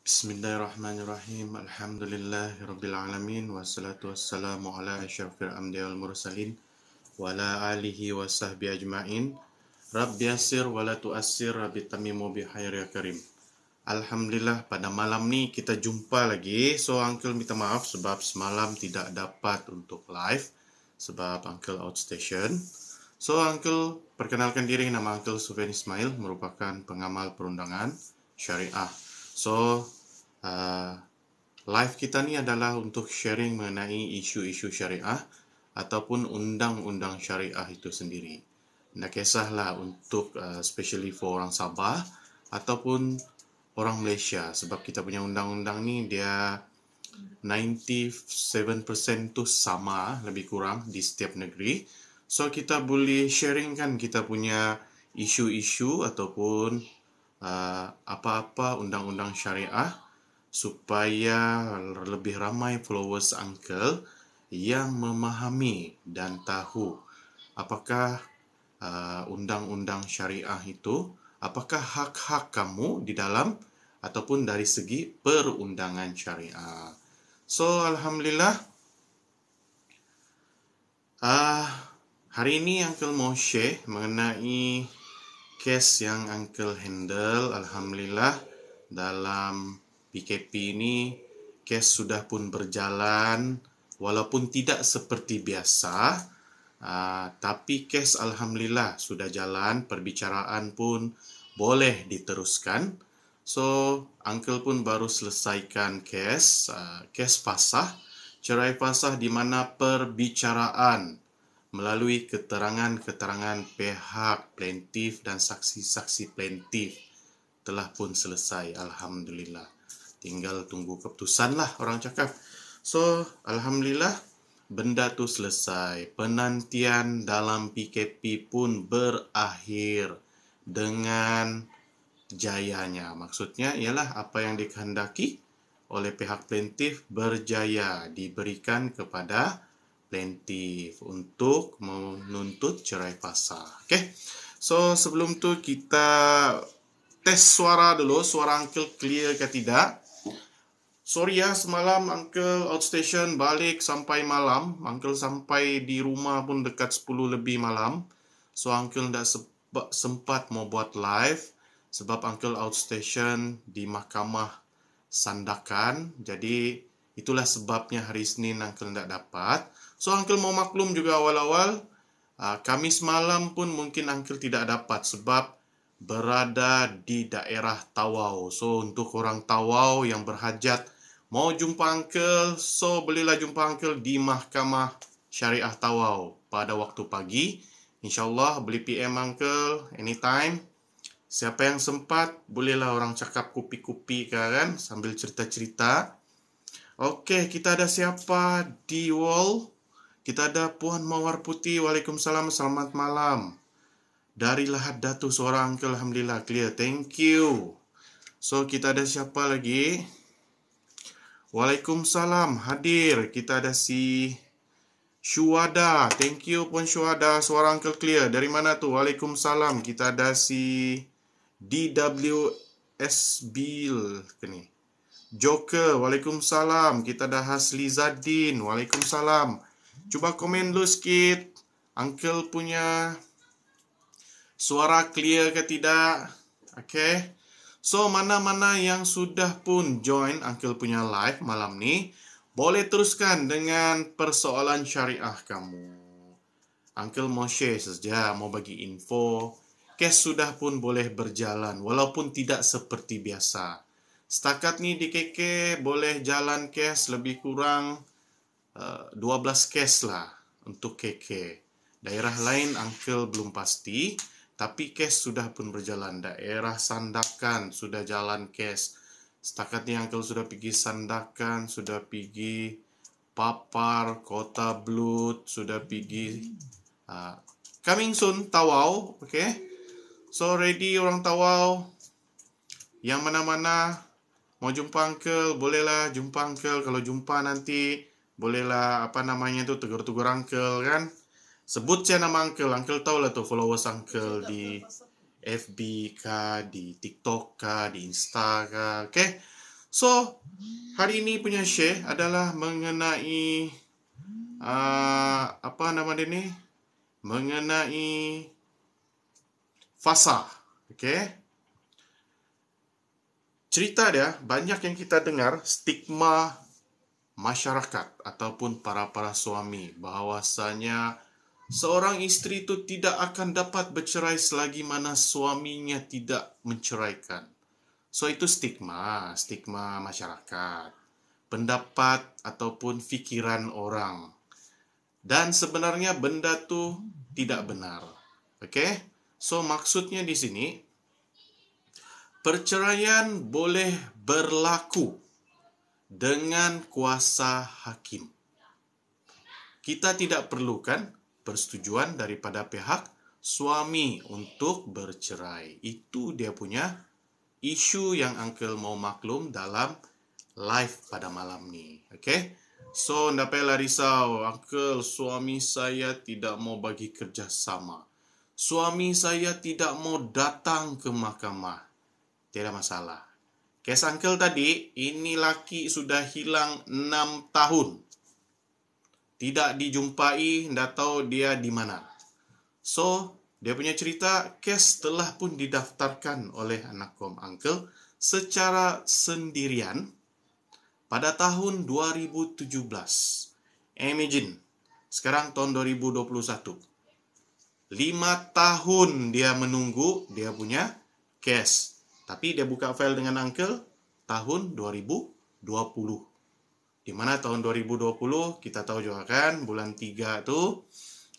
Bismillahirrahmanirrahim. Alhamdulillahirrabbilalamin. Wassalatu wassalamu ala asyrafil anbiya wal mursalin wa ala alihi wa sahbihi ajma'in. Rabbi yassir wa la tu'assir, Rabbi tamimu bi khair ya karim. Alhamdulillah, pada malam ni kita jumpa lagi. So Uncle minta maaf sebab semalam tidak dapat untuk live sebab Uncle outstation. So Uncle perkenalkan diri, nama Uncle Sufyan Ismail, merupakan pengamal perundangan syariah. So live kita ni adalah untuk sharing mengenai isu-isu syariah ataupun undang-undang syariah itu sendiri. Tak kisahlah untuk especially for orang Sabah ataupun orang Malaysia, sebab kita punya undang-undang ni dia 97% tu sama lebih kurang di setiap negeri. So kita boleh sharingkan kita punya isu-isu ataupun apa-apa undang-undang syariah supaya lebih ramai followers Uncle yang memahami dan tahu apakah undang-undang syariah itu, apakah hak-hak kamu di dalam ataupun dari segi perundangan syariah. So Alhamdulillah, hari ini Uncle mau share mengenai kes yang Uncle handle. Alhamdulillah, dalam PKP ini kes sudah pun berjalan walaupun tidak seperti biasa, tapi kes Alhamdulillah sudah jalan, perbicaraan pun boleh diteruskan. So Uncle pun baru selesaikan kes pasah, cerai pasah di mana perbicaraan melalui keterangan-keterangan pihak plaintiff dan saksi-saksi plaintiff telah pun selesai. Alhamdulillah, tinggal tunggu keputusan lah orang cakap. So Alhamdulillah, benda tu selesai. Penantian dalam PKP pun berakhir dengan jayanya. Maksudnya ialah apa yang dikehendaki oleh pihak plaintiff berjaya diberikan kepada plaintiff untuk menuntut cerai pasah. Okay? So sebelum tu kita tes suara dulu. Suara Uncle clear ke tidak? Sorry ya, semalam Uncle outstation balik sampai malam. Uncle sampai di rumah pun dekat 10 lebih malam. So Uncle tak sempat mau buat live sebab Uncle outstation di Mahkamah Sandakan. Jadi itulah sebabnya hari Isnin Uncle tak dapat. So Uncle mau maklum juga awal-awal, Khamis malam pun mungkin Uncle tidak dapat sebab berada di daerah Tawau. So untuk orang Tawau yang berhajat mau jumpa Uncle, so bolehlah jumpa Uncle di Mahkamah Syariah Tawau pada waktu pagi. InsyaAllah boleh PM Uncle anytime. Siapa yang sempat, bolehlah orang cakap kupi-kupi kan, sambil cerita-cerita. Okey, kita ada siapa di wall? Kita ada Puan Mawar Putih. Waalaikumsalam, selamat malam. Dari Lahad Datu, suara Uncle Alhamdulillah clear. Thank you. So kita ada siapa lagi? Waalaikumsalam, hadir. Kita ada si Syuhada. Thank you Puan Syuhada, suara Uncle clear. Dari mana tu? Waalaikumsalam. Kita ada si DWSB ni. Joker, waalaikumsalam. Kita ada Hasli Zadin, waalaikumsalam. Cuba komen dulu sikit, Uncle punya suara clear ke tidak? Okay. So mana-mana yang sudah pun join Uncle punya live malam ni, boleh teruskan dengan persoalan syariah kamu. Uncle mau share saja, mau bagi info. Kes sudah pun boleh berjalan walaupun tidak seperti biasa. Setakat ni di KK boleh jalan kes lebih kurang 12 kes lah untuk KK. Daerah lain Uncle belum pasti, tapi kes sudah pun berjalan. Daerah Sandakan sudah jalan kes. Setakat ni Uncle sudah pergi Sandakan, sudah pergi Papar, Kota Blut, sudah pergi coming soon Tawau. Okay. So ready orang Tawau, yang mana-mana mau jumpa Uncle, bolehlah jumpa Uncle. Kalau jumpa nanti, bolehlah tu tegur-tegur Uncle kan. Sebut saya nama Uncle. Uncle tahu lah tu followers Uncle di FB kah, di TikTok kah, di Insta kah. Okay. So, hari ini punya share adalah mengenai apa nama dia ni? Mengenai fasa. Okay? Cerita dia, banyak yang kita dengar stigma masyarakat ataupun para suami bahawasanya seorang isteri itu tidak akan dapat bercerai selagi mana suaminya tidak menceraikan. So, itu stigma masyarakat, pendapat ataupun fikiran orang. Dan sebenarnya benda tu tidak benar. Okay? So, maksudnya di sini, perceraian boleh berlaku dengan kuasa hakim. Kita tidak perlukan persetujuan daripada pihak suami untuk bercerai. Itu dia punya isu yang Uncle mau maklum dalam live pada malam ni. Okay? So, tak payahlah risau. Uncle, suami saya tidak mau bagi kerjasama. Suami saya tidak mau datang ke mahkamah. Tidak masalah. Kes Uncle tadi, ini laki sudah hilang 6 tahun. Tidak dijumpai, tidak tahu dia di mana. So, dia punya cerita, kes telah pun didaftarkan oleh anak kom Uncle secara sendirian pada tahun 2017. Imagine, sekarang tahun 2021. 5 tahun dia menunggu dia punya kes. Tapi dia buka file dengan Uncle tahun 2020. Di mana tahun 2020 kita tahu juga kan, bulan 3 tu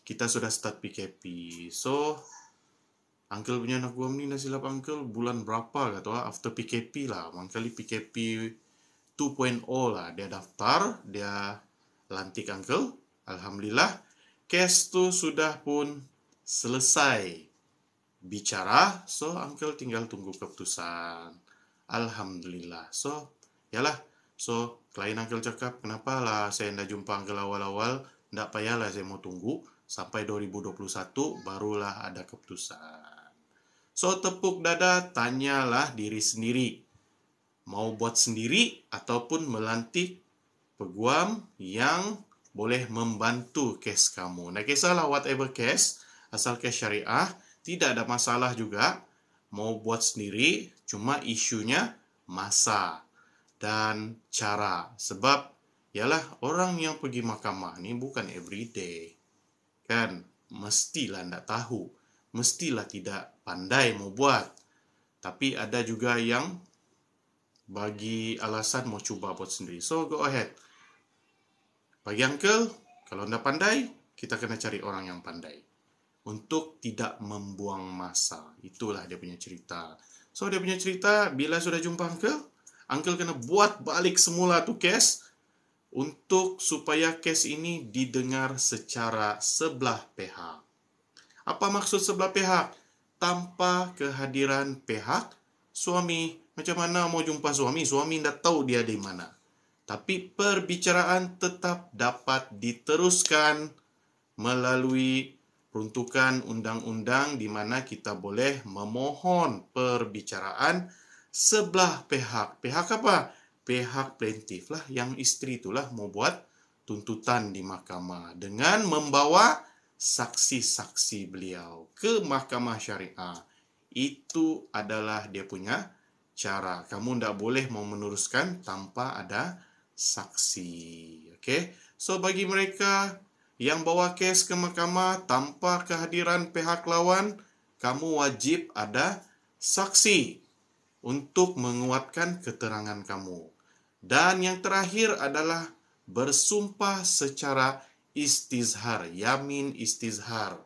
kita sudah start PKP. So, Uncle punya anak gua ni dah silap Uncle bulan berapa kata after PKP lah. Mangkali PKP 2.0 lah dia daftar, dia lantik Uncle. Alhamdulillah, kes tu sudah pun selesai bicara. So, Uncle tinggal tunggu keputusan. Alhamdulillah. So, yalah. So, klien Uncle cakap, kenapa lah saya tidak jumpa Uncle awal-awal, tidak payahlah saya mau tunggu sampai 2021 barulah ada keputusan. So, tepuk dada, tanyalah diri sendiri. Mau buat sendiri ataupun melantik peguam yang boleh membantu kes kamu. Nah, kisahlah whatever kes, asal kes syariah, tidak ada masalah juga. Mau buat sendiri, cuma isunya masa dan cara. Sebab, yalah, orang yang pergi mahkamah ni bukan everyday. Kan, mestilah tidak tahu. Mestilah tidak pandai mau buat. Tapi ada juga yang bagi alasan mau cuba buat sendiri. So, go ahead. Bagi Uncle, kalau tidak pandai, kita kena cari orang yang pandai. Untuk tidak membuang masa. Itulah dia punya cerita. So, dia punya cerita, bila sudah jumpa Uncle kena buat balik semula tu kes untuk supaya kes ini didengar secara sebelah pihak. Apa maksud sebelah pihak? Tanpa kehadiran pihak suami. Macam mana mau jumpa suami? Suami tidak tahu dia di mana. Tapi perbicaraan tetap dapat diteruskan melalui peruntukan undang-undang di mana kita boleh memohon perbicaraan sebelah pihak. Pihak apa? Pihak plaintiff lah, yang isteri itulah mau buat tuntutan di mahkamah dengan membawa saksi-saksi beliau ke mahkamah syariah. Itu adalah dia punya cara. Kamu tidak boleh mau meneruskan tanpa ada saksi. Okay? So, bagi mereka yang bawa kes ke mahkamah tanpa kehadiran pihak lawan, kamu wajib ada saksi untuk menguatkan keterangan kamu. Dan yang terakhir adalah bersumpah secara istizhar, yamin istizhar.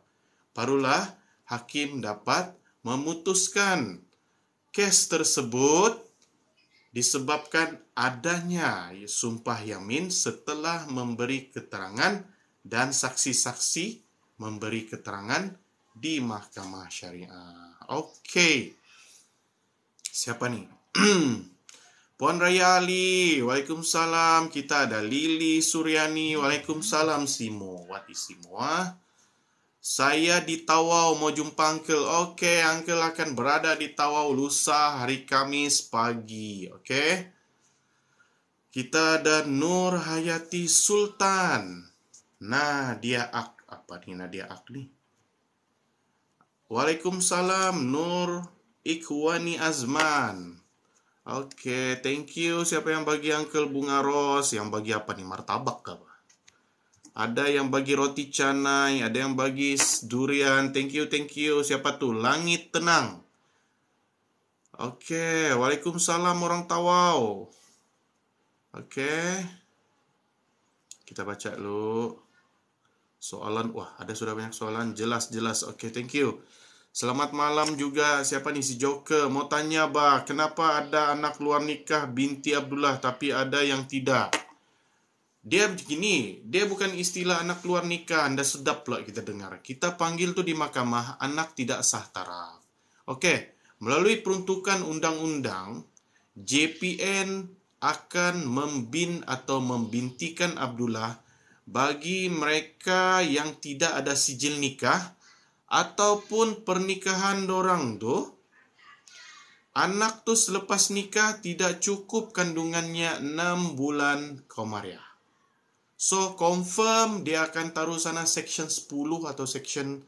Barulah hakim dapat memutuskan kes tersebut disebabkan adanya sumpah yamin setelah memberi keterangan dan saksi-saksi memberi keterangan di mahkamah syariah. Okey. Siapa ni? Puan Raya Ali, Waalaikumsalam. Kita ada Lili Suryani, Waalaikumsalam. Simo, what is Simo? Saya di Tawau mau jumpa Uncle. Okey, Uncle akan berada di Tawau lusa hari Kamis pagi. Okey. Kita ada Nur Hayati Sultan. Nadia Ak. Apa nih Nadia Ak nih? Waalaikumsalam Nur Ikhwani Azman. Oke, thank you. Siapa yang bagi Uncle bunga ros? Yang bagi apa nih? Martabak apa? Ada yang bagi roti canai, ada yang bagi durian. Thank you, thank you. Siapa tuh? Langit Tenang. Oke, Waalaikumsalam orang Tawau. Oke. Kita baca dulu. Soalan, wah ada sudah banyak soalan. Jelas. Oke, thank you. Selamat malam juga. Siapa nih si Joker? Mau tanya, Bah, kenapa ada anak luar nikah binti Abdullah tapi ada yang tidak? Dia begini, dia bukan istilah anak luar nikah. Anda sedap pula kita dengar. Kita panggil tuh di mahkamah anak tidak sah taraf. Oke, melalui peruntukan undang-undang, JPN akan membintikan Abdullah bagi mereka yang tidak ada sijil nikah ataupun pernikahan dorang tu. Anak tu selepas nikah tidak cukup kandungannya 6 bulan komariah. So, confirm dia akan taruh sana section 10 atau section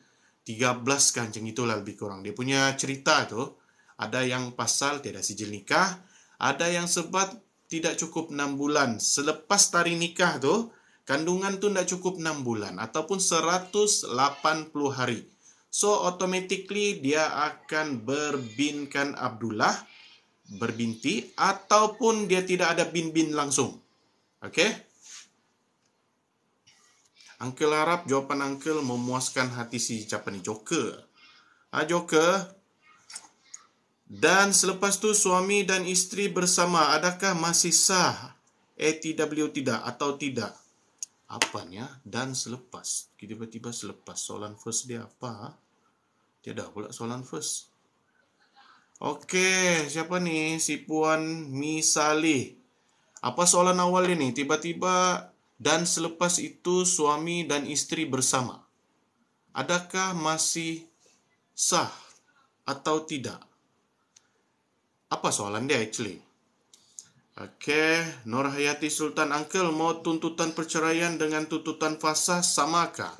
13 kan, macam itulah lebih kurang. Dia punya cerita tu, ada yang pasal tiada sijil nikah, ada yang sebab tidak cukup 6 bulan. Selepas tarikh nikah tu, kandungan tu tidak cukup 6 bulan ataupun 180 hari. So, automatically dia akan berbinkan Abdullah, berbinti, ataupun dia tidak ada bin-bin langsung. Okay? Uncle harap jawapan Uncle memuaskan hati si siapa ni? Joker. Joker. Dan selepas tu suami dan isteri bersama, adakah masih sah? ATW tidak atau tidak? Apanya? Dan selepas. Tiba-tiba selepas. Soalan first dia apa? Tiada pula soalan first. Okey, siapa ni? Si Puan Misali. Apa soalan awal ini? Tiba-tiba dan selepas itu suami dan isteri bersama. Adakah masih sah atau tidak? Apa soalan dia actually? Okey, Nur Hayati Sultan, Uncle mau tuntutan perceraian dengan tuntutan fasah samakah?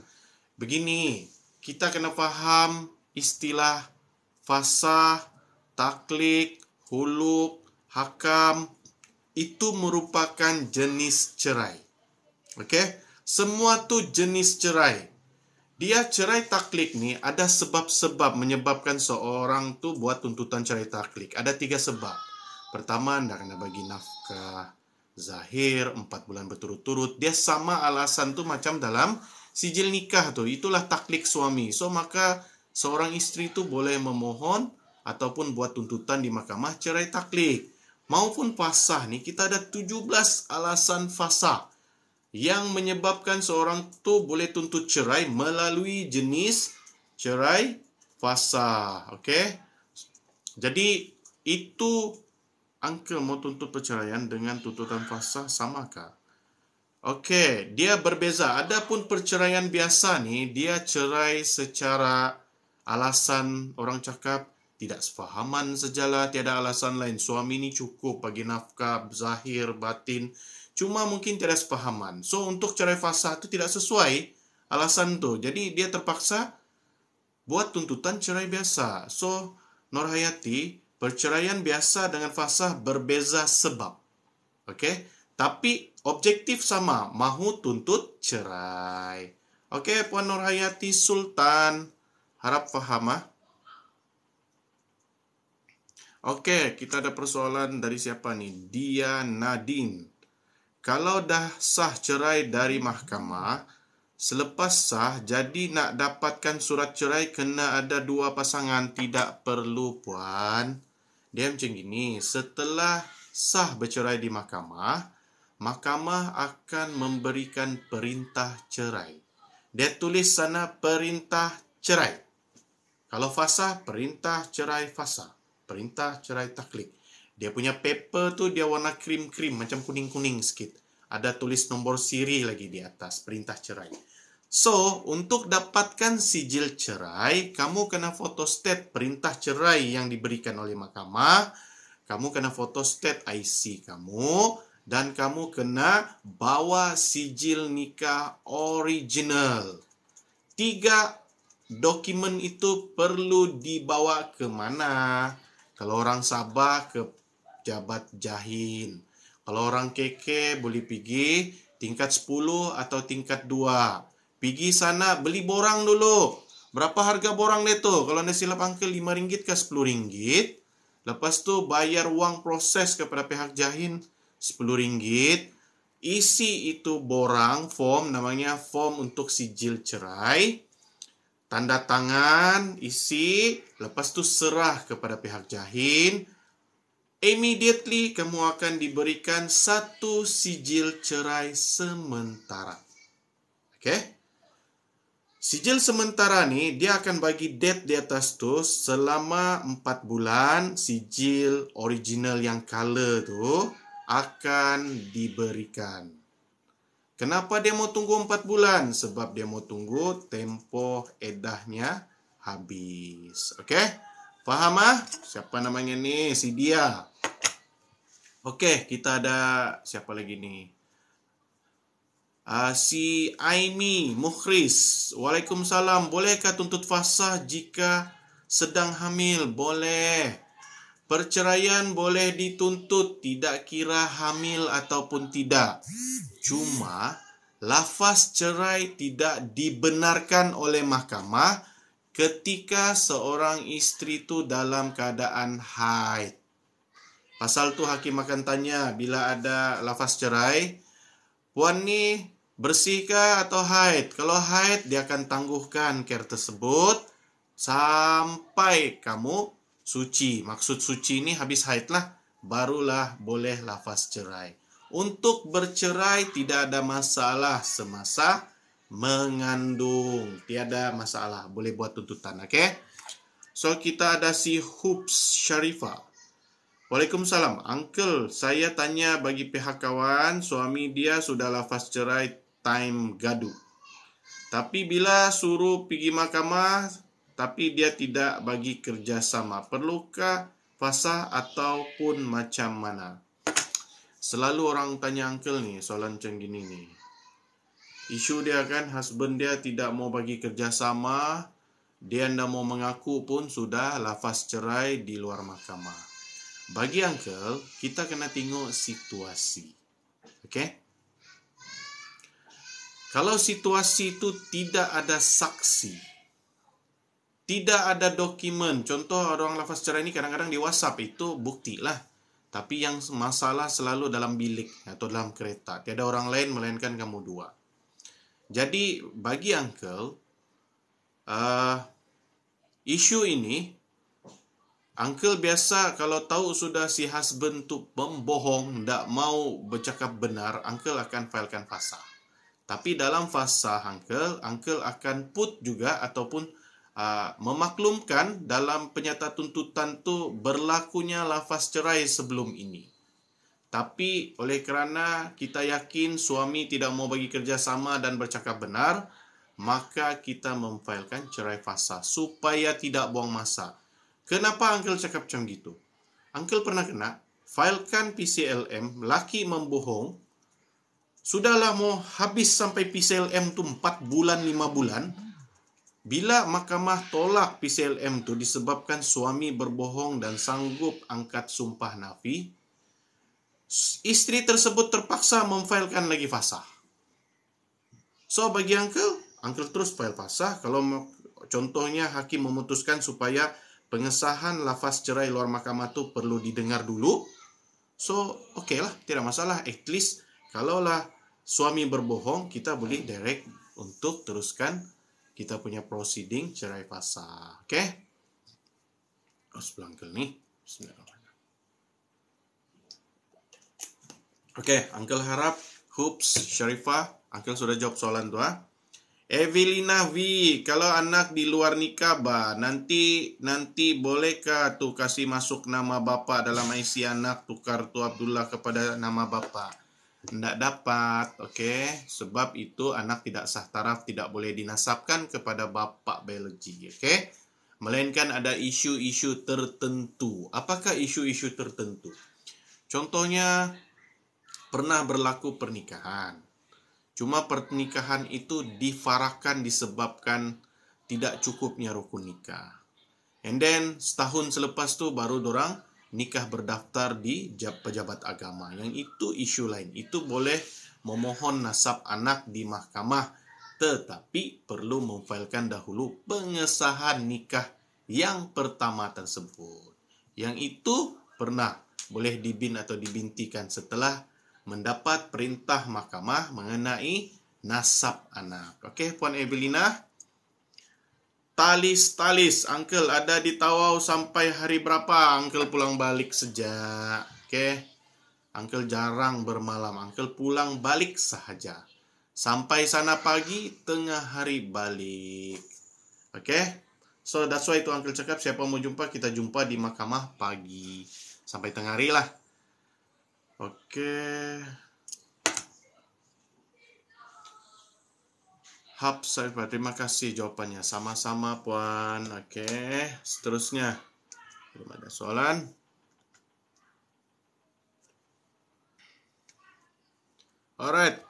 Begini, kita kena faham istilah fasah, taklik, huluk, hakam itu merupakan jenis cerai. Okey, semua tu jenis cerai. Dia cerai taklik ni ada sebab-sebab menyebabkan seorang tu buat tuntutan cerai taklik. Ada 3 sebab. Pertama, anda kena bagi nafkah zahir 4 bulan berturut-turut. Dia sama alasan tu macam dalam sijil nikah tu. Itulah taklik suami. So, maka seorang isteri tu boleh memohon ataupun buat tuntutan di mahkamah cerai taklik. Maupun fasah ni, kita ada 17 alasan fasah yang menyebabkan seorang tu boleh tuntut cerai melalui jenis cerai fasah. Okey. Jadi itu Uncle mau tuntut perceraian dengan tuntutan fasah samakah? Okey, dia berbeza. Adapun perceraian biasa ni, dia cerai secara alasan orang cakap tidak sefahaman sajalah, tiada alasan lain. Suami ni cukup bagi nafkah zahir batin. Cuma mungkin tidak sepahaman. So, untuk cerai fasah itu tidak sesuai alasan tu. Jadi, dia terpaksa buat tuntutan cerai biasa. So, Nur Hayati, perceraian biasa dengan fasah berbeza sebab. Okey? Tapi, objektif sama. Mahu tuntut cerai. Okey, Puan Nur Hayati Sultan. Harap faham, Okey, kita ada persoalan dari siapa ni? Dia Nadine. Kalau dah sah cerai dari mahkamah, selepas sah, jadi nak dapatkan surat cerai kena ada 2 pasangan. Tidak perlu, Puan. Dia macam gini, setelah sah bercerai di mahkamah, mahkamah akan memberikan perintah cerai. Dia tulis sana perintah cerai. Kalau fasah, perintah cerai fasah. Perintah cerai taklik. Dia punya paper tu dia warna krim-krim, macam kuning-kuning sikit. Ada tulis nombor siri lagi di atas, perintah cerai. So, untuk dapatkan sijil cerai, kamu kena fotostat perintah cerai yang diberikan oleh mahkamah. Kamu kena fotostat IC kamu dan kamu kena bawa sijil nikah original. 3 dokumen itu perlu dibawa ke mana? Kalau orang Sabah, ke Jabat Jahin. Kalau orang KK boleh pergi tingkat 10 atau tingkat 2. Pergi sana beli borang dulu. Berapa harga borang dia tu? Kalau anda silap angka RM5 ke RM10. Lepas tu bayar wang proses kepada pihak Jahin RM10. Isi itu borang, form, namanya form untuk sijil cerai. Tanda tangan, isi, lepas tu serah kepada pihak Jahin. Immediately kamu akan diberikan 1 sijil cerai sementara. Okay? Sijil sementara ni, dia akan bagi date di atas tu selama 4 bulan. Sijil original yang color tu akan diberikan. Kenapa dia mau tunggu 4 bulan? Sebab dia mau tunggu tempoh edahnya habis. Okey? Faham ah? Siapa namanya ni? Si dia. Okey, kita ada siapa lagi ni? Si Aimi Mukhris. Waalaikumsalam. Bolehkah tuntut fasah jika sedang hamil? Boleh. Perceraian boleh dituntut, tidak kira hamil ataupun tidak. Cuma, lafaz cerai tidak dibenarkan oleh mahkamah ketika seorang isteri tu dalam keadaan haid. Pasal tu hakim akan tanya bila ada lafaz cerai, puan ni bersihkah atau haid? Kalau haid, dia akan tangguhkan care tersebut sampai kamu suci. Maksud suci ni habis haid lah, barulah boleh lafaz cerai. Untuk bercerai tidak ada masalah semasa mengandung. Tiada masalah, boleh buat tuntutan. Okay? So, kita ada si Hubs Sharifah. Waalaikumsalam. Uncle, saya tanya bagi pihak kawan, suami dia sudah lafaz cerai time gaduh. Tapi bila suruh pergi mahkamah, tapi dia tidak bagi kerjasama. Perlukah fasah ataupun macam mana? Selalu orang tanya uncle ni, soalan macam gini ni. Isu dia kan, husband dia tidak mau bagi kerjasama, dia tidak mau mengaku pun sudah lafaz cerai di luar mahkamah. Bagi uncle, kita kena tengok situasi. Okey? Kalau situasi itu tidak ada saksi, tidak ada dokumen, contoh orang lafaz cerai ni kadang-kadang di WhatsApp, itu bukti lah. Tapi yang masalah selalu dalam bilik atau dalam kereta. Tiada orang lain melainkan kamu dua. Jadi bagi uncle, isu ini, uncle biasa kalau tahu sudah si husband tu membohong, tak mau bercakap benar, uncle akan filekan fasah. Tapi dalam fasah uncle akan put juga ataupun memaklumkan dalam penyata tuntutan tu berlakunya lafaz cerai sebelum ini. Tapi oleh kerana kita yakin suami tidak mau bagi kerjasama dan bercakap benar, maka kita memfailkan cerai fasah supaya tidak buang masa. Kenapa uncle cakap macam gitu? Uncle pernah kena filekan PCLM, laki membohong, sudahlah mau habis sampai PCLM tu 4 bulan 5 bulan. Bila mahkamah tolak PCLM tu disebabkan suami berbohong dan sanggup angkat sumpah nafi, isteri tersebut terpaksa memfailkan lagi fasah. So bagi uncle terus file fasah. Kalau contohnya hakim memutuskan supaya pengesahan lafaz cerai luar mahkamah tu perlu didengar dulu, so okey lah, tidak masalah. At least kalaulah suami berbohong, kita boleh direct untuk teruskan kita punya proceeding cerai fasah. Okey? Sebelah uncle ni. Bismillahirrahmanirrahim. Okey, uncle harap Hubs Sharifah, uncle sudah jawab soalan tu. Evelina V, kalau anak di luar nikah nanti bolehkah tu kasih masuk nama bapa dalam IC anak, tukar tu Abdullah kepada nama bapa? Tidak dapat, okey? Sebab itu anak tidak sah taraf, tidak boleh dinasabkan kepada bapa biologi, okey? Melainkan ada isu-isu tertentu. Apakah isu-isu tertentu? Contohnya, pernah berlaku pernikahan. Cuma pernikahan itu difarahkan disebabkan tidak cukupnya rukun nikah. And then setahun selepas tu baru dorang nikah berdaftar di pejabat agama. Yang itu isu lain. Itu boleh memohon nasab anak di mahkamah, tetapi perlu memfailkan dahulu pengesahan nikah yang pertama tersebut. Yang itu pernah boleh dibin atau dibintikan setelah mendapat perintah mahkamah mengenai nasab anak. Okey, Puan Evelina. Talis, Uncle ada di Tawau sampai hari berapa? Uncle pulang balik sejak. Okey. Uncle jarang bermalam. Uncle pulang balik sahaja. Sampai sana pagi, tengah hari balik. Okey. So that's why itu Uncle cakap siapa mau jumpa, kita jumpa di mahkamah pagi. Sampai tengah hari lah. Okey. Saifah, terima kasih jawapannya. Sama-sama, Puan. Okey. Seterusnya. Belum ada soalan. Alright.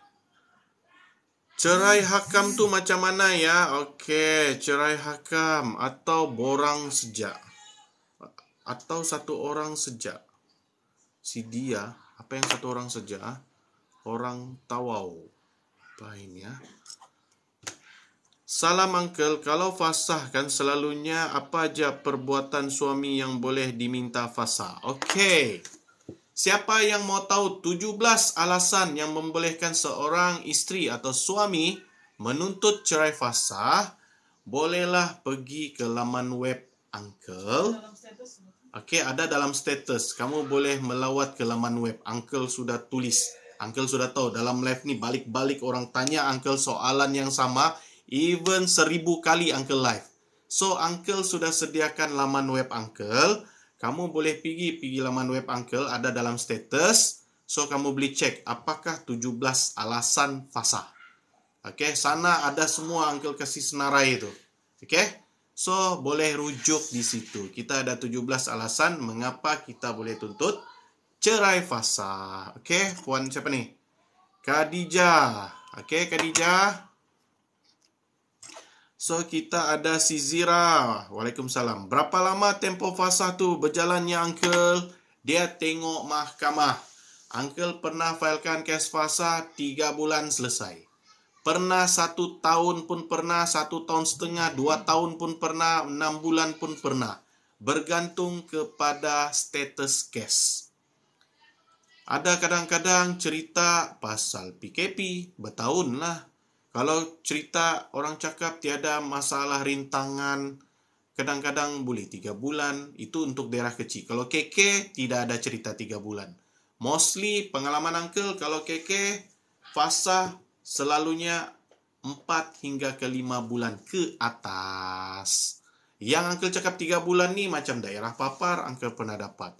Cerai hakam tu macam mana ya? Okey, cerai hakam atau borang sejak. Atau satu orang sejak. Si dia, apa yang satu orang sejak? Orang Tawau. Apa ini ya? Salam Uncle, kalau fasah kan selalunya apa aja perbuatan suami yang boleh diminta fasah? Okey. Siapa yang mau tahu 17 alasan yang membolehkan seorang isteri atau suami menuntut cerai fasah, bolehlah pergi ke laman web Uncle. Okey, ada dalam status. Kamu boleh melawat ke laman web. Uncle sudah tulis. Uncle sudah tahu dalam live ni balik-balik orang tanya Uncle soalan yang sama. Even 1000 kali Uncle live. So, Uncle sudah sediakan laman web Uncle. Kamu boleh pergi laman web Uncle. Ada dalam status. So, kamu boleh cek apakah 17 alasan fasah. Okey, sana ada semua Uncle kasih senarai itu. Okey. So, boleh rujuk di situ. Kita ada 17 alasan mengapa kita boleh tuntut cerai fasah. Okey, Puan siapa ni? Khadijah. Okey, Khadijah. So, kita ada si Zira. Waalaikumsalam. Berapa lama tempoh fasah tu berjalannya, Uncle? Dia tengok mahkamah. Uncle pernah failkan kes fasah 3 bulan selesai. Pernah 1 tahun pun pernah, 1 tahun setengah, 2 tahun pun pernah, 6 bulan pun pernah. Bergantung kepada status kes. Ada kadang-kadang cerita pasal PKP, bertahun lah. Kalau cerita orang cakap tiada masalah rintangan, kadang-kadang boleh 3 bulan. Itu untuk daerah kecil. Kalau KK, tidak ada cerita 3 bulan. Mostly pengalaman Uncle, kalau KK, fasah selalunya 4 hingga ke 5 bulan ke atas. Yang Uncle cakap 3 bulan ni macam daerah Papar, Uncle pernah dapat.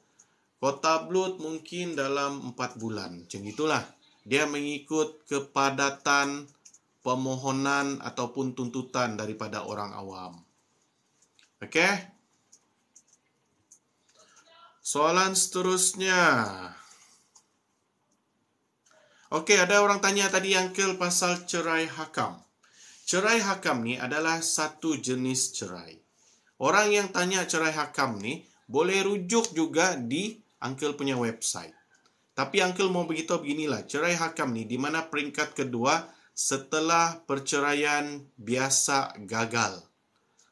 Kota Blut mungkin dalam 4 bulan. Macam itulah. Dia mengikut kepadatan permohonan ataupun tuntutan daripada orang awam. Okey? Soalan seterusnya. Okey, ada orang tanya tadi Uncle pasal cerai hakam. Cerai hakam ni adalah satu jenis cerai. Orang yang tanya cerai hakam ni boleh rujuk juga di Uncle punya website. Tapi Uncle mau beritahu beginilah, cerai hakam ni di mana peringkat kedua setelah perceraian biasa gagal.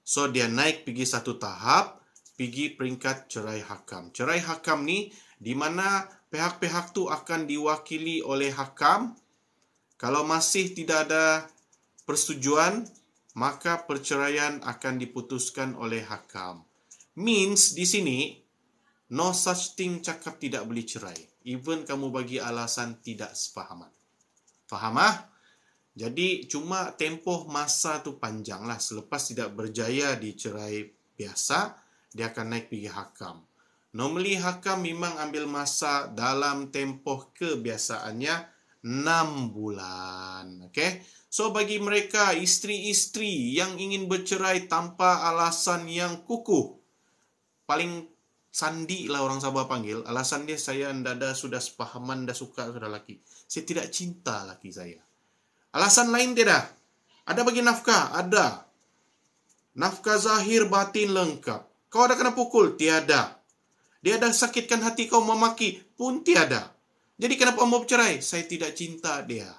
So, dia naik pergi satu tahap, pergi peringkat cerai hakam. Cerai hakam ni di mana pihak-pihak tu akan diwakili oleh hakam. Kalau masih tidak ada persetujuan, maka perceraian akan diputuskan oleh hakam. Means di sini, no such thing cakap tidak boleh cerai. Even kamu bagi alasan tidak sefahaman. Faham ah? Jadi cuma tempoh masa tu panjang lah. Selepas tidak berjaya di cerai biasa, dia akan naik pergi hakam. Normally hakam memang ambil masa dalam tempoh kebiasaannya 6 bulan. Okay? So bagi mereka isteri-isteri yang ingin bercerai tanpa alasan yang kukuh, paling Sandi lah orang Sabah panggil. Alasan dia, saya ndak sudah sepahaman, ndak suka sudah laki. Saya tidak cinta laki saya. Alasan lain tidak. Ada bagi nafkah? Ada. Nafkah zahir batin lengkap. Kau ada kena pukul? Tiada. Dia ada sakitkan hati kau memaki? Pun tiada. Jadi kenapa mau bercerai? Saya tidak cinta dia.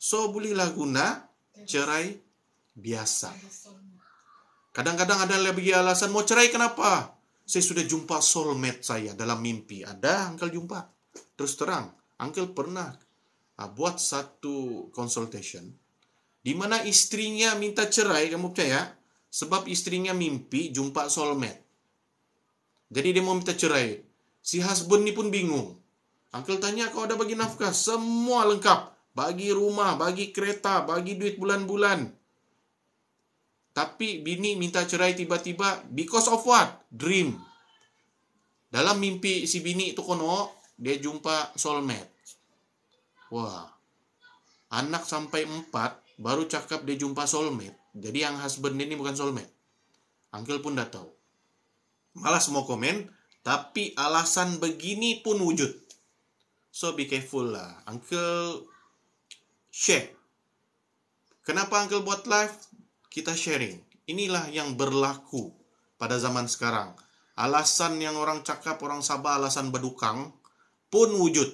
So, bolehlah guna cerai biasa. Kadang-kadang ada lagi alasan, mau cerai kenapa? Saya sudah jumpa soulmate saya dalam mimpi. Ada Uncle jumpa. Terus terang, Uncle pernah buat satu consultation di mana istrinya minta cerai, kamu percaya? Sebab istrinya mimpi jumpa soulmate. Jadi dia mau minta cerai. Si husband ni pun bingung. Uncle tanya, kau ada bagi nafkah? Semua lengkap. Bagi rumah, bagi kereta, bagi duit bulan-bulan. Tapi bini minta cerai tiba-tiba. Because of what? Dream. Dalam mimpi si bini itu kono, dia jumpa soulmate. Wah. Anak sampai 4 baru cakap dia jumpa soulmate. Jadi yang husband ini bukan soulmate. Uncle pun dah tahu. Malas mau komen, tapi alasan begini pun wujud. So be careful lah. Uncle share. Kenapa Uncle buat live? Kita sharing. Inilah yang berlaku pada zaman sekarang. Alasan yang orang cakap, orang Sabah alasan bedukang pun wujud.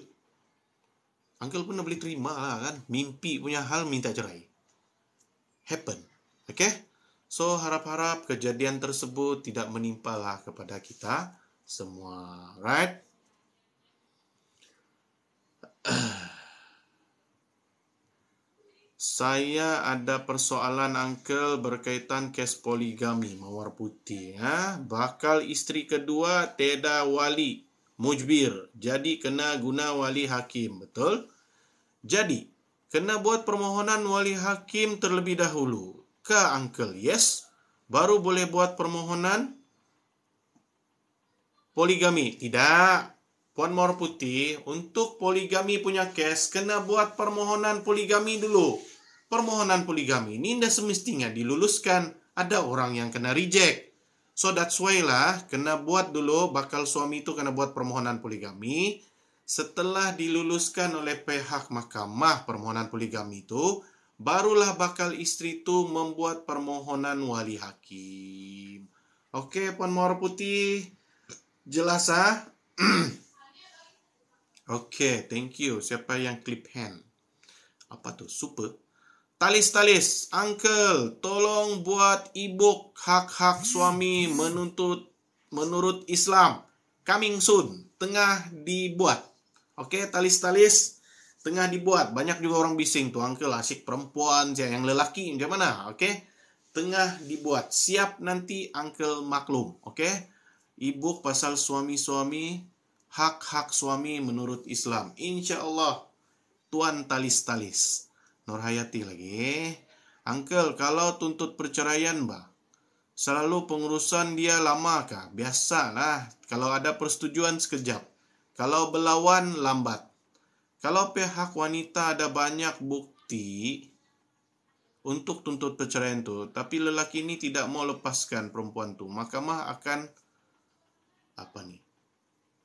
Uncle pun boleh terima lah kan. Mimpi punya hal minta cerai. Happen. Okay? So harap-harap kejadian tersebut tidak menimpalah kepada kita semua. Right? Saya ada persoalan Uncle berkaitan kes poligami mawar putih. Bakal isteri kedua tiada wali mujbir. Jadi kena guna wali hakim. Betul? Jadi, kena buat permohonan wali hakim terlebih dahulu. Ke Uncle? Yes. Baru boleh buat permohonan poligami. Tidak. Puan Mawar Putih, untuk poligami punya kes, kena buat permohonan poligami dulu. Permohonan poligami ini tidak semestinya diluluskan. Ada orang yang kena reject. So that's why lah, kena buat dulu, bakal suami itu kena buat permohonan poligami. Setelah diluluskan oleh pihak mahkamah permohonan poligami itu, barulah bakal istri itu membuat permohonan wali hakim. Oke, Puan Mawar Putih, jelas Oke, thank you. Siapa yang clip hand? Apa tuh? Super. Talis-talis. Uncle, tolong buat e-book hak-hak suami menurut Islam. Coming soon. Tengah dibuat. Oke, talis-talis. Tengah dibuat. Banyak juga orang bising tuh. Uncle, asyik perempuan. Yang lelaki. Macam mana? Oke. Tengah dibuat. Siap nanti Uncle maklum. Oke. E-book pasal suami-suami. Hak-hak suami menurut Islam. Insya Allah. Tuan talis-talis. Nurhayati lagi. Uncle, kalau tuntut perceraian, selalu pengurusan dia lama kah? Biasalah. Kalau ada persetujuan sekejap. Kalau berlawan, lambat. Kalau pihak wanita ada banyak bukti untuk tuntut perceraian tu, tapi lelaki ini tidak mau lepaskan perempuan tu, mahkamah akan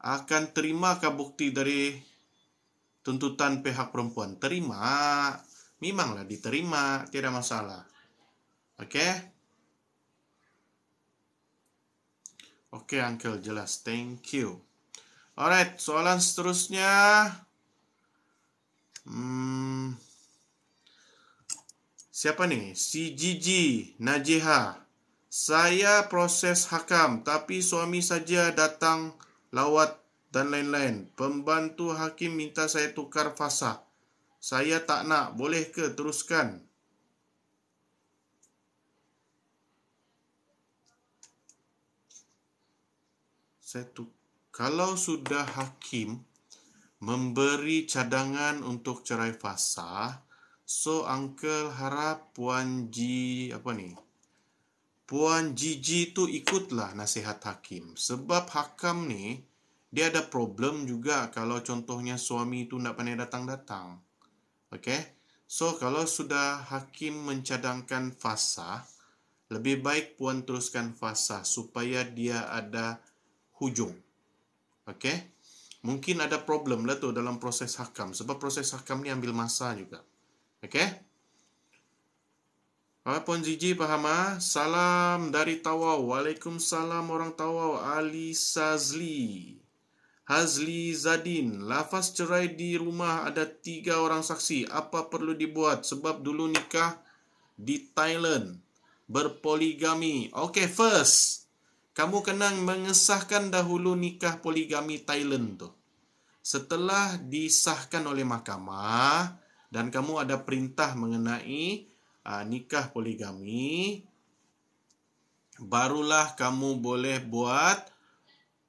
akan terimakah bukti dari tuntutan pihak perempuan? Terima. Memanglah diterima. Tidak masalah. Oke? Oke, Uncle. Jelas. Thank you. Alright. Soalan seterusnya. Siapa nih? Si Gigi Najiha. Saya proses hakam, tapi suami saja datang lawat dan lain-lain. Pembantu hakim minta saya tukar fasah. Saya tak nak. Boleh ke teruskan? Kalau sudah hakim memberi cadangan untuk cerai fasah, so Uncle harap Puan Gigi tu ikutlah nasihat hakim. Sebab hakam ni, dia ada problem juga kalau contohnya suami itu nak pandai datang-datang. Okay? So, kalau sudah hakim mencadangkan fasah, lebih baik Puan teruskan fasah supaya dia ada hujung. Okey. Mungkin ada problem lah tu dalam proses hakam. Sebab proses hakam ni ambil masa juga. Okey. Puan Zizi faham ah? Salam dari Tawau. Waalaikumsalam orang Tawau. Ali Sazli. Hazli Zadin. Lafaz cerai di rumah ada 3 orang saksi. Apa perlu dibuat? Sebab dulu nikah di Thailand. Berpoligami. Okey, first. Kamu kena mengesahkan dahulu nikah poligami Thailand tu. Setelah disahkan oleh mahkamah dan kamu ada perintah mengenai nikah poligami, barulah kamu boleh buat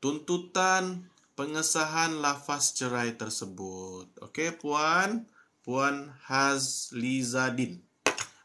tuntutan pengesahan lafaz cerai tersebut. Okey, Puan Hazlizadin.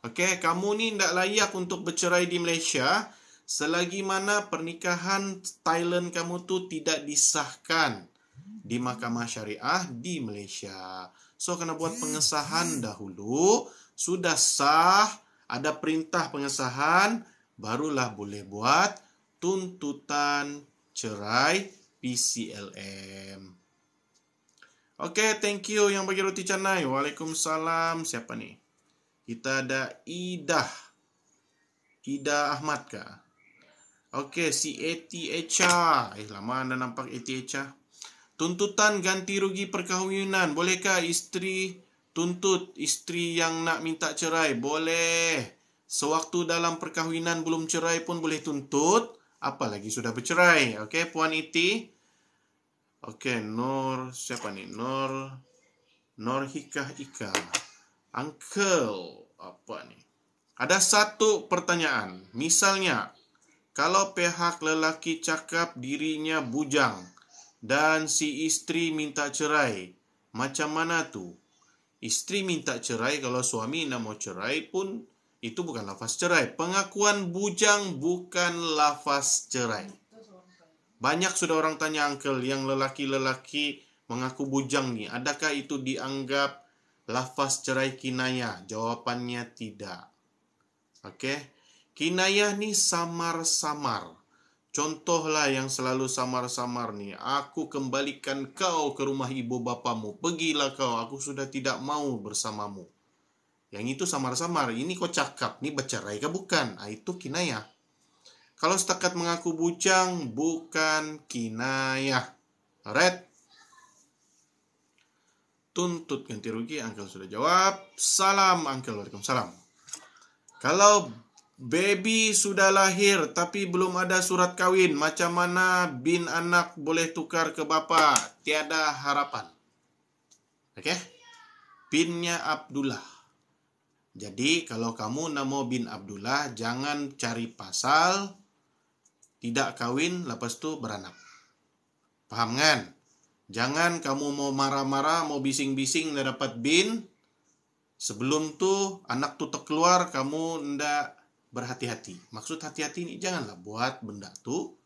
Okey, kamu ni tidak layak untuk bercerai di Malaysia selagi mana pernikahan Thailand kamu tu tidak disahkan di mahkamah syariah di Malaysia. So, kena buat pengesahan dahulu. Sudah sah, ada perintah pengesahan, barulah boleh buat tuntutan cerai PCLM. Okey, thank you yang bagi roti canai. Waalaikumsalam. Siapa ni? Kita ada Ida Ahmad kah? Okey, si Eti Echa. Lama anda nampak Eti Echa. Tuntutan ganti rugi perkahwinan. Bolehkah isteri tuntut isteri yang nak minta cerai? Boleh. Sewaktu dalam perkahwinan belum cerai pun boleh tuntut. Apalagi sudah bercerai. Okey, Puan Iti. Okey, siapa ni? Nur Hikah Ika. Uncle. Apa ni? Ada satu pertanyaan. Misalnya, kalau pihak lelaki cakap dirinya bujang dan si isteri minta cerai, macam mana tu? Isteri minta cerai, kalau suami nak mau cerai pun itu bukan lafaz cerai. Pengakuan bujang bukan lafaz cerai. Banyak sudah orang tanya, Uncle, yang lelaki-lelaki mengaku bujang ni, adakah itu dianggap lafaz cerai kinayah? Jawapannya tidak. Okey. Kinayah ni samar-samar. Contohlah yang selalu samar-samar ni. Aku kembalikan kau ke rumah ibu bapamu. Pergilah kau. Aku sudah tidak mau bersamamu. Yang itu samar-samar. Ini kau cakap. Ni bercerai ke bukan? Itu kinayah. Kalau setakat mengaku bujang, bukan kinayah. Alright. Tuntut ganti rugi. Uncle sudah jawab. Salam, Uncle. Waalaikumsalam. Kalau baby sudah lahir tapi belum ada surat kahwin, macam mana bin anak boleh tukar ke bapa? Tiada harapan. Okey? Binnya Abdullah. Jadi kalau kamu nama bin Abdullah, jangan cari pasal tidak kahwin lepas tu beranak. Faham kan? Jangan kamu mau marah-marah, mau bising-bising dah dapat bin. Sebelum tu anak tu terkeluar, kamu ndak berhati-hati. Maksud hati-hati ni, janganlah buat benda tu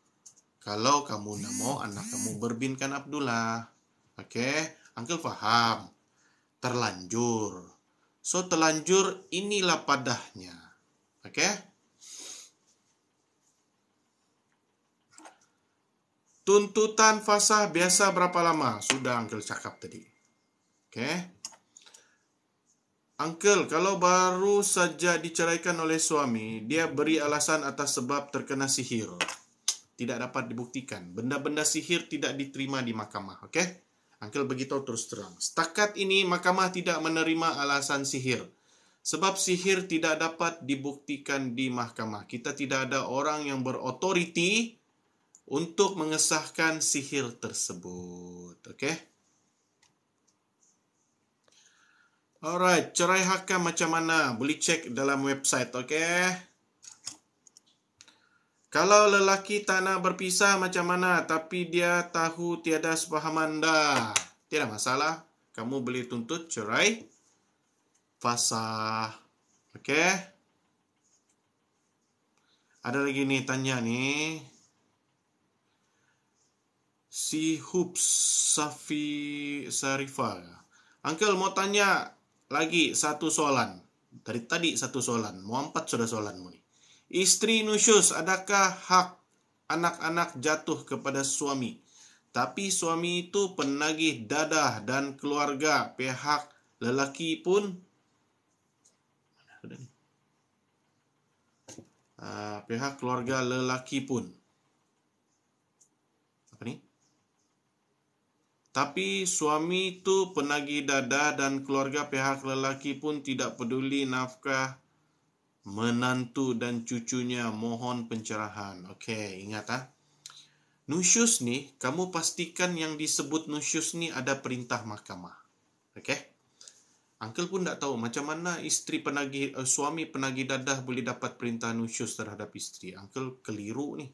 kalau kamu nak mau anak kamu berbinkan Abdullah. Okey, Uncle faham. Terlanjur. So, terlanjur inilah padahnya. Okey? Tuntutan fasah biasa berapa lama? Sudah Uncle cakap tadi. Okey? Uncle, kalau baru saja diceraikan oleh suami, dia beri alasan atas sebab terkena sihir. Tidak dapat dibuktikan. Benda-benda sihir tidak diterima di mahkamah. Okey? Uncle beritahu terus terang. Setakat ini, mahkamah tidak menerima alasan sihir. Sebab sihir tidak dapat dibuktikan di mahkamah. Kita tidak ada orang yang berautoriti untuk mengesahkan sihir tersebut. Okey? Alright, cerai hakam macam mana? Boleh cek dalam website, okey? Kalau lelaki tak nak berpisah macam mana, tapi dia tahu tiada sepahaman dah, tiada masalah. Kamu boleh tuntut cerai fasah. Okey? Ada lagi nih tanya nih. Si Hubs Safi Sarifah. Uncle mau tanya lagi satu soalan. Dari tadi satu soalan. Mau 4 sudah soalanmu ni. Isteri nusyus, adakah hak anak-anak jatuh kepada suami. Tapi suami itu penagih dadah dan keluarga pihak lelaki pun pihak keluarga lelaki pun Tapi suami itu penagih dadah dan keluarga pihak lelaki pun tidak peduli nafkah menantu dan cucunya, mohon pencerahan. Okey, ingat nusyus ni, kamu pastikan yang disebut nusyus ni ada perintah mahkamah. Okey? Uncle pun tak tahu macam mana suami penagih dadah boleh dapat perintah nusyus terhadap isteri. Uncle keliru ni.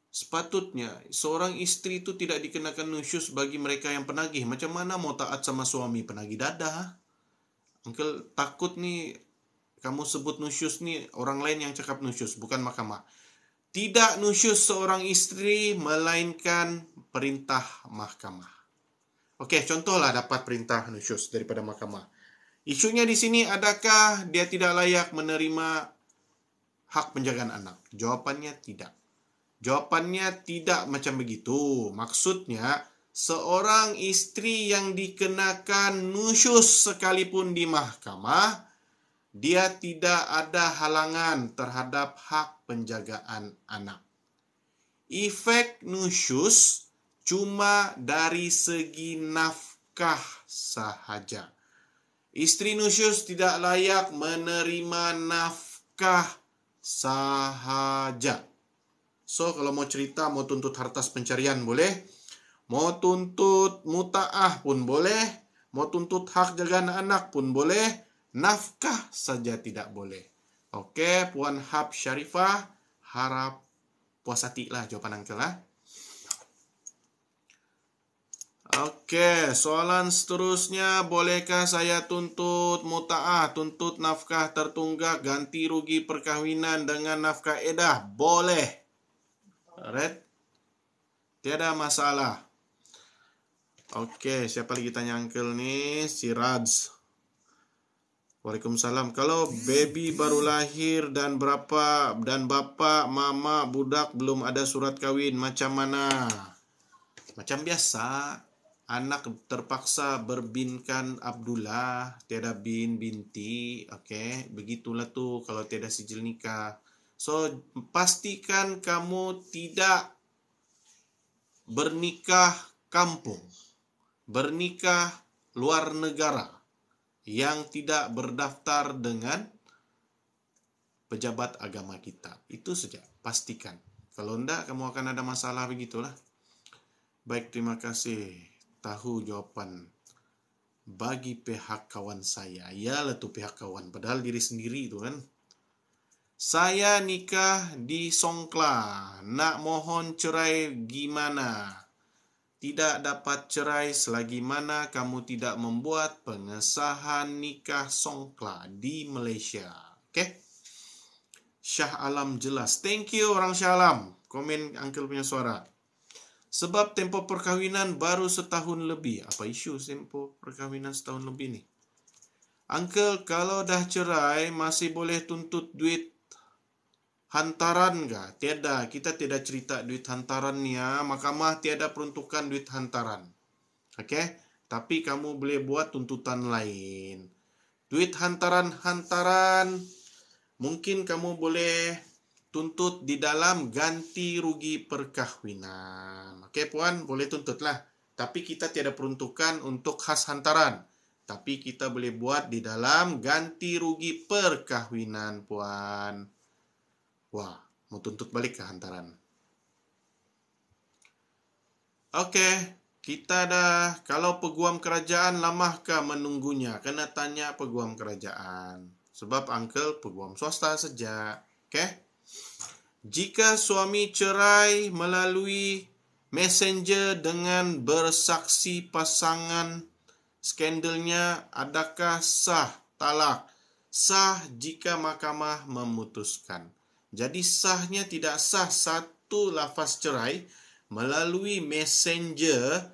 Sepatutnya seorang isteri itu tidak dikenakan nusyus bagi mereka yang penagih. Macam mana mau taat sama suami penagih dadah? Uncle takut ni kamu sebut nusyus ni orang lain yang cakap nusyus, bukan mahkamah. Tidak nusyus seorang isteri melainkan perintah mahkamah. Okey, contohlah dapat perintah nusyus daripada mahkamah. Isunya di sini, adakah dia tidak layak menerima hak penjagaan anak? Jawapannya tidak. Jawapannya tidak macam begitu. Maksudnya, seorang isteri yang dikenakan nusyus sekalipun di mahkamah, dia tidak ada halangan terhadap hak penjagaan anak. Efek nusyus cuma dari segi nafkah sahaja. Isteri nusyus tidak layak menerima nafkah sahaja. So, kalau mau cerita, mau tuntut hartas pencarian boleh. Mau tuntut muta'ah pun boleh. Mau tuntut hak jagaan anak pun boleh. Nafkah saja tidak boleh. Okey, Puan Hab Syarifah, harap puas hati lah jawapan Uncle lah. Okey, soalan seterusnya, bolehkah saya tuntut muta'ah, tuntut nafkah tertunggak, ganti rugi perkahwinan dengan nafkah edah? Boleh. Alright? Tiada masalah. Okey, siapa lagi tanya Uncle ni? Si Raj. Waalaikumsalam. Kalau baby baru lahir dan bapa, mama, budak belum ada surat kahwin, macam mana? Macam biasa, anak terpaksa berbinkan Abdullah, tiada binti. Okey, begitulah tu kalau tiada sijil nikah. So, pastikan kamu tidak bernikah kampung, bernikah luar negara yang tidak berdaftar dengan pejabat agama kita. Itu saja, pastikan. Kalau tidak, kamu akan ada masalah begitulah. Baik, terima kasih. Tahu jawapan bagi pihak kawan saya. Yalah tu pihak kawan, padahal diri sendiri itu kan. Saya nikah di Songkla. Nak mohon cerai gimana? Tidak dapat cerai selagi mana kamu tidak membuat pengesahan nikah Songkla di Malaysia. Okey? Syah Alam jelas. Thank you orang Syah Alam. Komen Uncle punya suara. Sebab tempoh perkahwinan baru setahun lebih. Apa isu tempoh perkahwinan setahun lebih ni? Uncle, kalau dah cerai masih boleh tuntut duit hantaran ke? Tiada, kita tidak cerita duit hantaran ni ya. Mahkamah tiada peruntukan duit hantaran. Okey? Tapi kamu boleh buat tuntutan lain. Duit hantaran mungkin kamu boleh tuntut di dalam ganti rugi perkahwinan. Okey puan, boleh tuntutlah. Tapi kita tiada peruntukan untuk khas hantaran. Tapi kita boleh buat di dalam ganti rugi perkahwinan puan. Wah, mau tuntut balik ke hantaran. Okey, kita dah. Kalau peguam kerajaan lamahkah menunggunya? Kena tanya peguam kerajaan. Sebab Uncle peguam swasta saja. Okey? Jika suami cerai melalui messenger dengan bersaksi pasangan skandalnya, adakah sah talak? Sah jika mahkamah memutuskan. Jadi sahnya tidak sah satu lafaz cerai melalui messenger,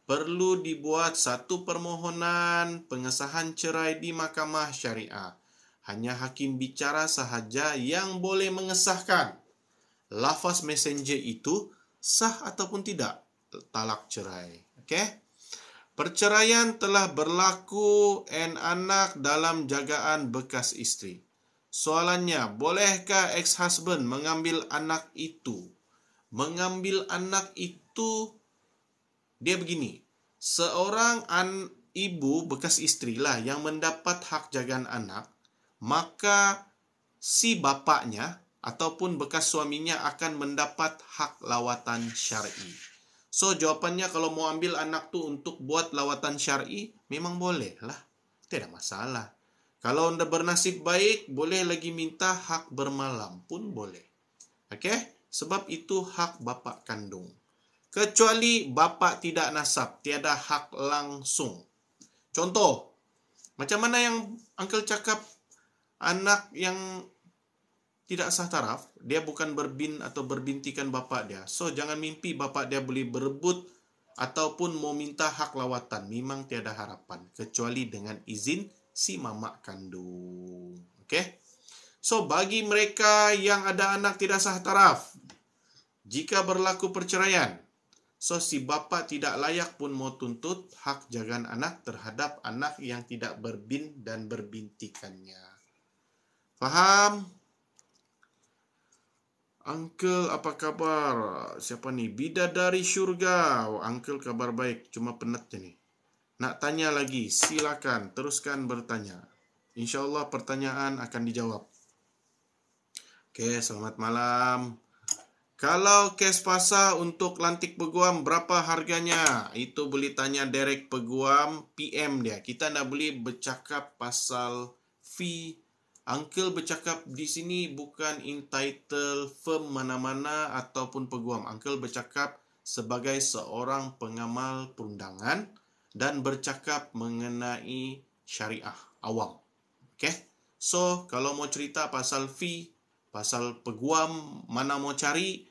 perlu dibuat satu permohonan pengesahan cerai di mahkamah syariah. Hanya hakim bicara sahaja yang boleh mengesahkan. lafaz messenger itu sah ataupun tidak talak cerai. Okey? Perceraian telah berlaku and anak dalam jagaan bekas isteri. Soalannya, bolehkah ex-husband mengambil anak itu? Mengambil anak itu, dia begini. Seorang ibu bekas isteri lah yang mendapat hak jagaan anak, maka si bapaknya ataupun bekas suaminya akan mendapat hak lawatan syar'i. So, jawapannya kalau mau ambil anak tu untuk buat lawatan syar'i, memang boleh lah. Tidak masalah. Kalau anda bernasib baik, boleh lagi minta hak bermalam pun boleh. Okey? Sebab itu hak bapa kandung. Kecuali bapa tidak nasab, tiada hak langsung. Contoh, macam mana yang Uncle cakap anak yang tidak sah taraf, dia bukan berbin atau berbintikan bapa dia. So, jangan mimpi bapa dia boleh berebut ataupun mau minta hak lawatan. Memang tiada harapan. Kecuali dengan izin si mamak kandung. Okey? So, bagi mereka yang ada anak tidak sah taraf, jika berlaku perceraian, so si bapa tidak layak pun mau tuntut hak jagaan anak terhadap anak yang tidak berbin dan berbintikannya. Faham? Uncle, apa kabar? Siapa ni? Bidadari Syurga. Oh, Uncle kabar baik. Cuma penat je ni. Nak tanya lagi? Silakan. Teruskan bertanya. InsyaAllah pertanyaan akan dijawab. Okey, selamat malam. Kalau kes fasa untuk lantik peguam, berapa harganya? Itu boleh tanya direct peguam, PM dia. Kita nak boleh bercakap pasal fee. Uncle bercakap di sini bukan entitled firm mana-mana ataupun peguam. Uncle bercakap sebagai seorang pengamal perundangan dan bercakap mengenai syariah awam. Okay? So, kalau mau cerita pasal fee, pasal peguam, mana mau cari,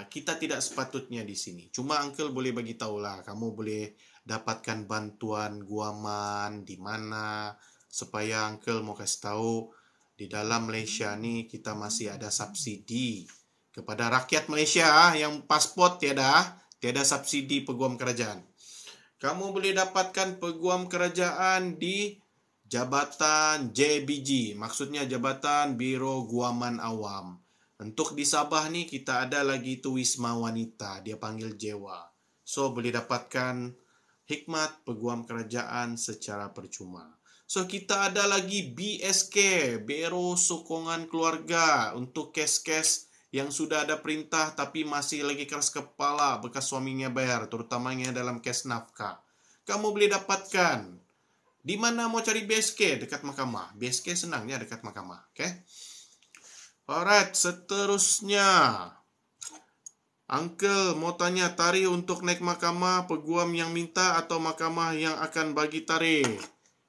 kita tidak sepatutnya di sini. Cuma Uncle boleh bagi tahulah, kamu boleh dapatkan bantuan guaman di mana, supaya Uncle mau kasih tahu di dalam Malaysia ni kita masih ada subsidi kepada rakyat Malaysia yang pasport tiada subsidi peguam kerajaan. Kamu boleh dapatkan peguam kerajaan di Jabatan JBG, maksudnya Jabatan Biro Guaman Awam. Untuk di Sabah ni kita ada lagi tu Wisma Wanita, dia panggil Jewa. So boleh dapatkan hikmat peguam kerajaan secara percuma. So kita ada lagi BSK, Biro Sokongan Keluarga, untuk kes-kes yang sudah ada perintah tapi masih lagi keras kepala bekas suaminya bayar, terutamanya dalam kes nafkah. Kamu boleh dapatkan. Di mana mau cari BSK? Dekat mahkamah. BSK senangnya dekat mahkamah. Okay? Alright, seterusnya. Uncle mau tanya tarikh untuk naik mahkamah, peguam yang minta atau mahkamah yang akan bagi tarikh?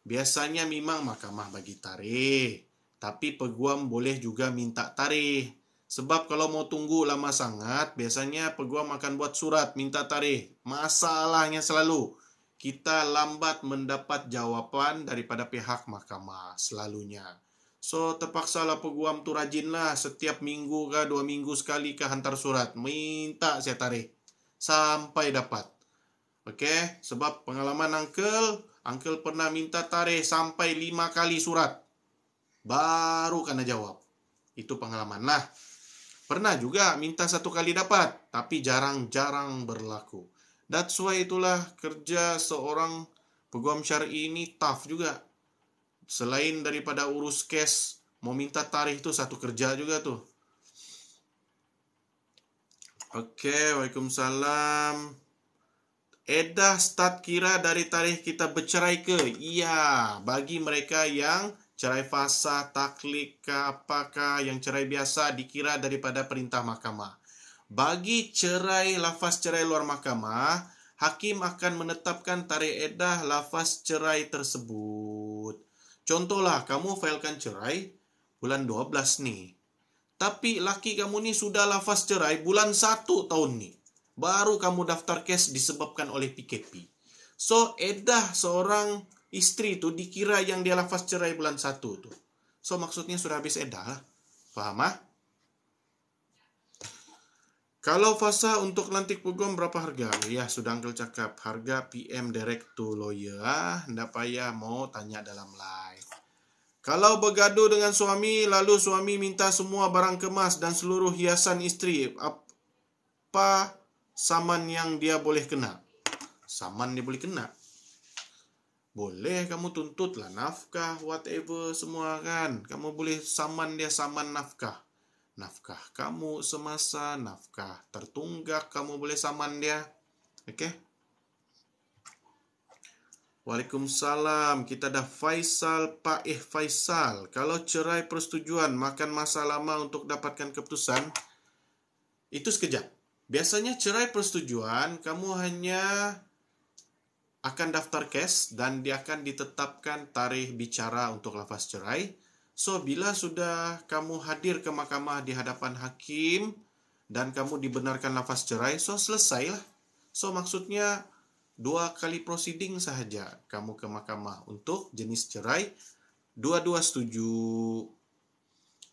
Biasanya memang mahkamah bagi tarikh. Tapi peguam boleh juga minta tarikh. Sebab kalau mau tunggu lama sangat, biasanya peguam akan buat surat minta tarikh. Masalahnya selalu, kita lambat mendapat jawapan daripada pihak mahkamah selalunya. So, terpaksalah peguam tu rajinlah setiap minggu ke 2 minggu sekali ke hantar surat. Minta saya tarikh. Sampai dapat. Okey, sebab pengalaman Uncle pernah minta tarikh sampai 5 kali surat. Baru kena jawab. Itu pengalaman lah. Pernah juga minta 1 kali dapat. Tapi jarang-jarang berlaku. That's why itulah kerja seorang peguam syar'i ini tough juga. Selain daripada urus kes, mau minta tarikh tu satu kerja juga tu. Okey, Waalaikumsalam. Edah start kira dari tarikh kita bercerai ke? Iya, bagi mereka yang cerai fasa, taklik ke apakah, yang cerai biasa dikira daripada perintah mahkamah. Bagi cerai, lafaz cerai luar mahkamah, hakim akan menetapkan tarikh edah lafaz cerai tersebut. Contohlah, kamu failkan cerai bulan 12 ni. Tapi laki kamu ni sudah lafaz cerai bulan 1 tahun ni. Baru kamu daftar kes disebabkan oleh PKP. So, edah seorang isteri tu dikira yang dia lafaz cerai bulan 1 tu. So, maksudnya sudah habis edah lah. Faham ah? Kalau fasa untuk lantik peguam berapa harga? Ya, sudah Uncle cakap. Harga PM direct to lawyer. Nggak payah mau tanya dalam live. Kalau bergaduh dengan suami, lalu suami minta semua barang kemas dan seluruh hiasan isteri, apa saman yang dia boleh kena? Saman dia boleh kena. Boleh kamu tuntut lah nafkah, whatever semua kan. Kamu boleh saman dia, saman nafkah. Nafkah kamu semasa, nafkah tertunggak kamu boleh saman dia. Okey? Waalaikumsalam. Kita dah Faisal, Pak Faisal. Kalau cerai persetujuan makan masa lama untuk dapatkan keputusan, itu sekejap. Biasanya cerai persetujuan kamu hanya akan daftar kes dan dia akan ditetapkan tarikh bicara untuk lafaz cerai. So, bila sudah kamu hadir ke mahkamah di hadapan hakim dan kamu dibenarkan lafaz cerai, so selesailah. So, maksudnya 2 kali proceeding sahaja kamu ke mahkamah untuk jenis cerai. Dua-dua setuju.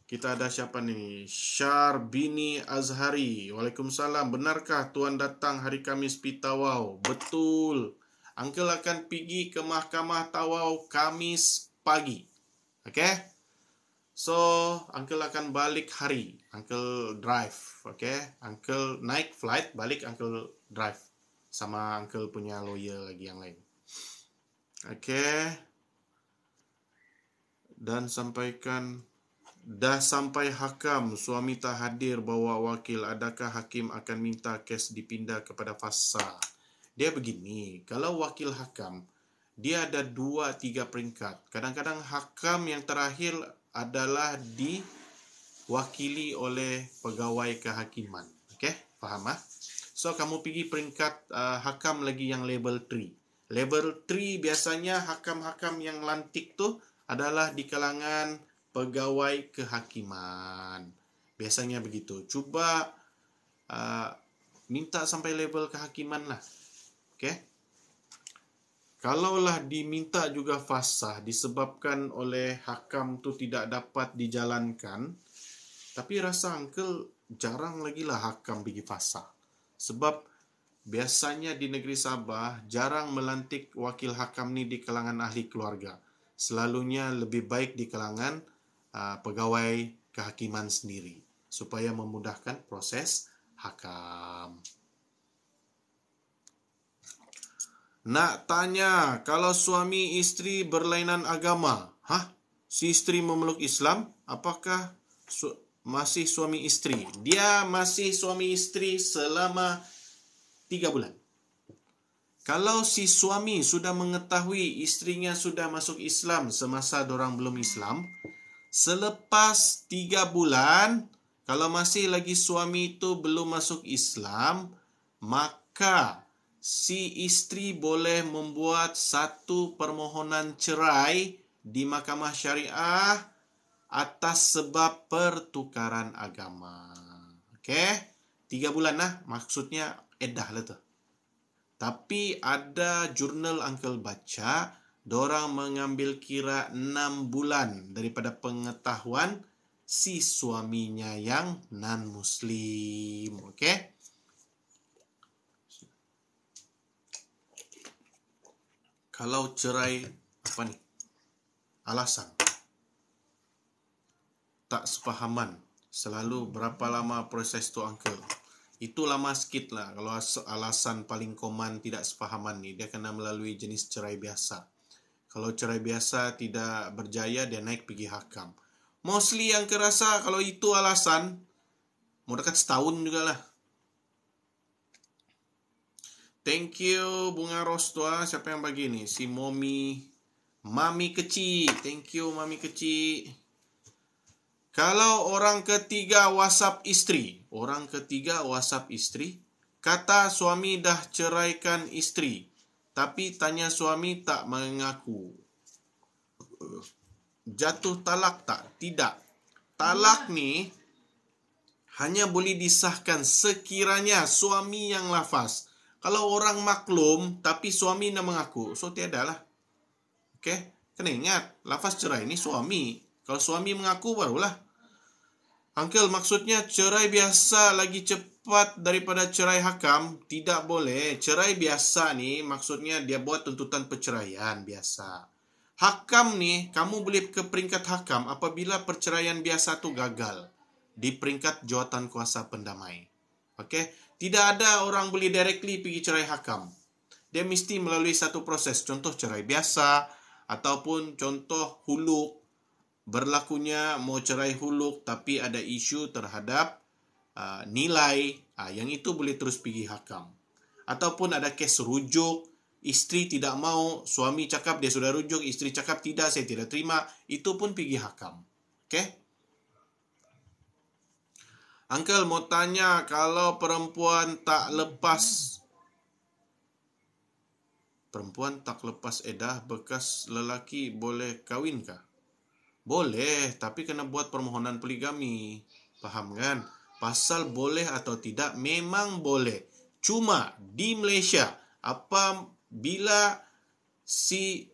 Kita ada siapa ni? Syarbini Azhari. Waalaikumsalam. Benarkah tuan datang hari Khamis pi Tawau? Betul. Uncle akan pergi ke mahkamah Tawau Khamis pagi. Okay? So, Uncle akan balik hari. Uncle drive. Okay? Uncle naik flight, balik Uncle drive. Sama Uncle punya lawyer lagi yang lain. Okay. Dan sampaikan, dah sampai hakam, suami tak hadir bawa wakil, adakah hakim akan minta kes dipindah kepada fasa? Dia begini, kalau wakil hakam, dia ada 2-3 peringkat. Kadang-kadang hakam yang terakhir adalah diwakili oleh pegawai kehakiman. Okay, faham? So, kamu pergi peringkat hakam lagi yang level 3. Level 3 biasanya hakam-hakam yang lantik tu adalah di kalangan pegawai kehakiman. Biasanya begitu. Cuba minta sampai level kehakiman lah. Okay? Kalaulah diminta juga fasah disebabkan oleh hakam tu tidak dapat dijalankan, tapi rasa Uncle jarang lagi lah hakam pergi fasah. Sebab biasanya di negeri Sabah jarang melantik wakil hakam ni di kalangan ahli keluarga. Selalunya lebih baik di kalangan pegawai kehakiman sendiri supaya memudahkan proses hakam. Nak tanya, kalau suami isteri berlainan agama, si isteri memeluk Islam, apakah masih suami isteri? Dia masih suami isteri selama 3 bulan. Kalau si suami sudah mengetahui istrinya sudah masuk Islam semasa dorang belum Islam, selepas 3 bulan, kalau masih lagi suami itu belum masuk Islam, maka si isteri boleh membuat satu permohonan cerai di mahkamah syariah atas sebab pertukaran agama. Okey? 3 bulan lah. Maksudnya edah lah tu. Tapi ada jurnal Uncle baca, dorang mengambil kira 6 bulan daripada pengetahuan si suaminya yang non-Muslim. Okey? Kalau cerai, apa ni? Alasan. Tak sepahaman. Selalu berapa lama proses tu Uncle? Itu lama sikit lah. Kalau alasan paling common tidak sepahaman ni, dia kena melalui jenis cerai biasa. Kalau cerai biasa tidak berjaya, dia naik pergi hakam. Mostly yang kerasa kalau itu alasan, mau dekat setahun jugalah. Thank you Bunga Ros tua. Siapa yang bagi ni? Si Mami kecil. Thank you Mami kecil. Kalau orang ketiga WhatsApp isteri, kata suami dah ceraikan isteri, tapi tanya suami tak mengaku. Jatuh talak tak? Tidak. Talak ni hanya boleh disahkan sekiranya suami yang lafaz. Kalau orang maklum tapi suami nak mengaku, so tiadalah. Okey, kena ingat lafaz cerai ni suami. Kalau suami mengaku barulah. Uncle, maksudnya cerai biasa lagi cepat daripada cerai hakam? Tidak boleh. Cerai biasa nih, maksudnya dia buat tuntutan perceraian biasa. Hakam nih, kamu boleh ke peringkat hakam apabila perceraian biasa tu gagal di peringkat jawatan kuasa pendamai. Okey? Tidak ada orang boleh directly pergi cerai hakam. Dia mesti melalui satu proses. Contoh cerai biasa ataupun contoh huluk. Berlakunya mau cerai huluk tapi ada isu terhadap nilai, yang itu boleh terus pergi hakam. Ataupun ada kes rujuk, isteri tidak mau, suami cakap dia sudah rujuk, isteri cakap tidak, saya tidak terima, itu pun pergi hakam. Okey? Uncle mau tanya, kalau perempuan tak lepas edah bekas lelaki boleh kahwinkah? Boleh, tapi kena buat permohonan poligami. Faham kan? Pasal boleh atau tidak, memang boleh. Cuma di Malaysia, apabila si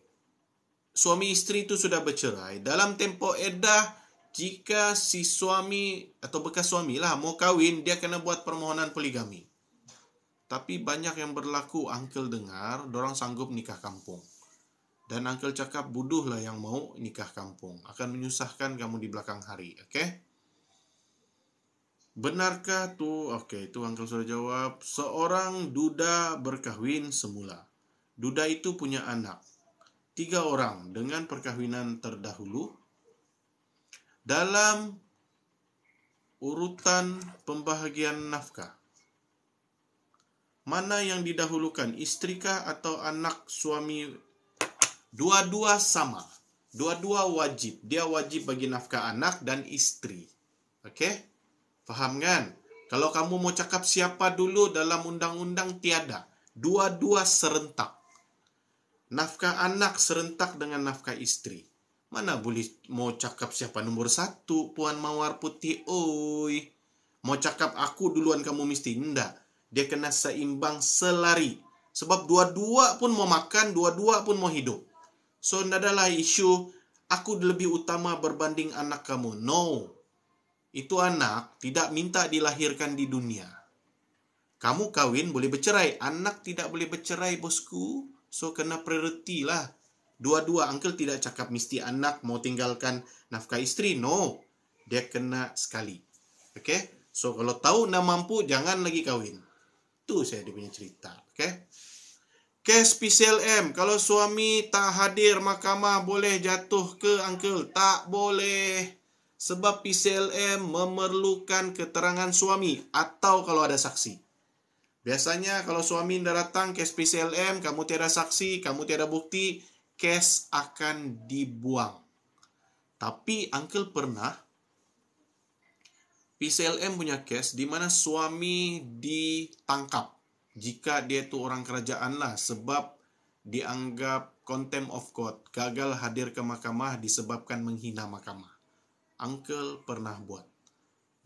suami isteri itu sudah bercerai, dalam tempoh edah, jika si suami atau bekas suami lah mau kahwin, dia kena buat permohonan poligami. Tapi banyak yang berlaku, uncle dengar, dorang sanggup nikah kampung. Dan uncle cakap, buduhlah yang mau nikah kampung. Akan menyusahkan kamu di belakang hari. Okey? Benarkah tu? Okey, itu uncle sudah jawab. Seorang duda berkahwin semula. Duda itu punya anak. 3 orang dengan perkahwinan terdahulu. Dalam urutan pembahagian nafkah, mana yang didahulukan? Istrikah atau anak suami? Dua-dua sama. Dua-dua wajib. Dia wajib bagi nafkah anak dan isteri. Okey? Faham kan? Kalau kamu mau cakap siapa dulu dalam undang-undang, tiada. Dua-dua serentak. Nafkah anak serentak dengan nafkah isteri. Mana boleh mau cakap siapa nombor 1, Puan Mawar Putih, oi. Mau cakap aku duluan kamu mesti. Tidak. Dia kena seimbang selari. Sebab dua-dua pun mau makan, dua-dua pun mau hidup. So, tidak adalah isu aku lebih utama berbanding anak kamu. No. Itu anak tidak minta dilahirkan di dunia. Kamu kahwin boleh bercerai. Anak tidak boleh bercerai, bosku. So, kena priority lah. Dua-dua. Uncle tidak cakap mesti anak mau tinggalkan nafkah isteri. No. Dia kena sekali. Okey? So, kalau tahu nak mampu, jangan lagi kahwin. Itu saya dia punya cerita. Okey? Kes PCLM, kalau suami tak hadir mahkamah boleh jatuh ke uncle? Tak boleh. Sebab PCLM memerlukan keterangan suami atau kalau ada saksi. Biasanya kalau suami dah datang kes PCLM, kamu tiada saksi, kamu tiada bukti, kes akan dibuang. Tapi uncle pernah PCLM punya kes di mana suami ditangkap. Jika dia tu orang kerajaan lah, sebab dianggap contempt of court, gagal hadir ke mahkamah disebabkan menghina mahkamah. Uncle pernah buat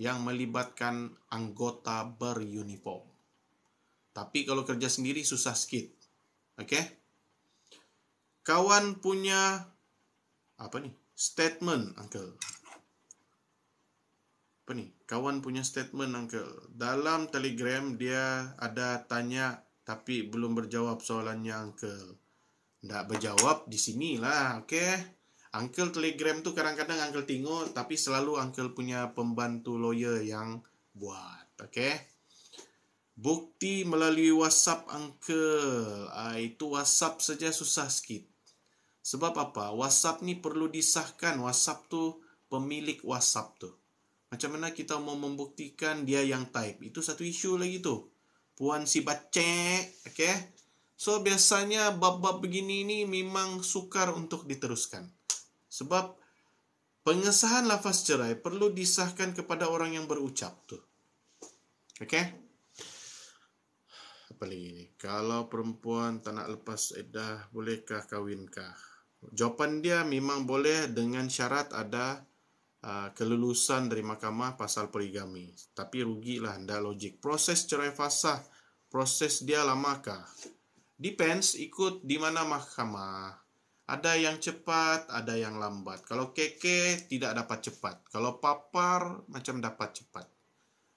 yang melibatkan anggota beruniform. Tapi kalau kerja sendiri susah sikit. Okey? Kawan punya statement, uncle. Kawan punya statement, uncle. Dalam Telegram dia ada tanya tapi belum berjawab soalannya, uncle. Tak berjawab di sinilah, okey. Uncle Telegram tu kadang-kadang uncle tengok, tapi selalu uncle punya pembantu lawyer yang buat, okey. Bukti melalui WhatsApp, uncle. Itu WhatsApp saja susah sikit. Sebab apa? WhatsApp ni perlu disahkan. WhatsApp tu pemilik WhatsApp tu. Macam mana kita mau membuktikan dia yang type? Itu satu isu lagi tu. Puan si bacek. Okay? So, biasanya bab-bab begini ni memang sukar untuk diteruskan. Sebab pengesahan lafaz cerai perlu disahkan kepada orang yang berucap tu. Okay? Apa lagi ni? Kalau perempuan tak nak lepas edah, bolehkah kahwinkah? Jawapan dia memang boleh dengan syarat ada kelulusan dari mahkamah pasal poligami. Tapi rugilah, tidak logik. Proses cerai fasah, proses dia lamakah? Depends, ikut di mana mahkamah. Ada yang cepat, ada yang lambat. Kalau keke tidak dapat cepat. Kalau papar macam dapat cepat.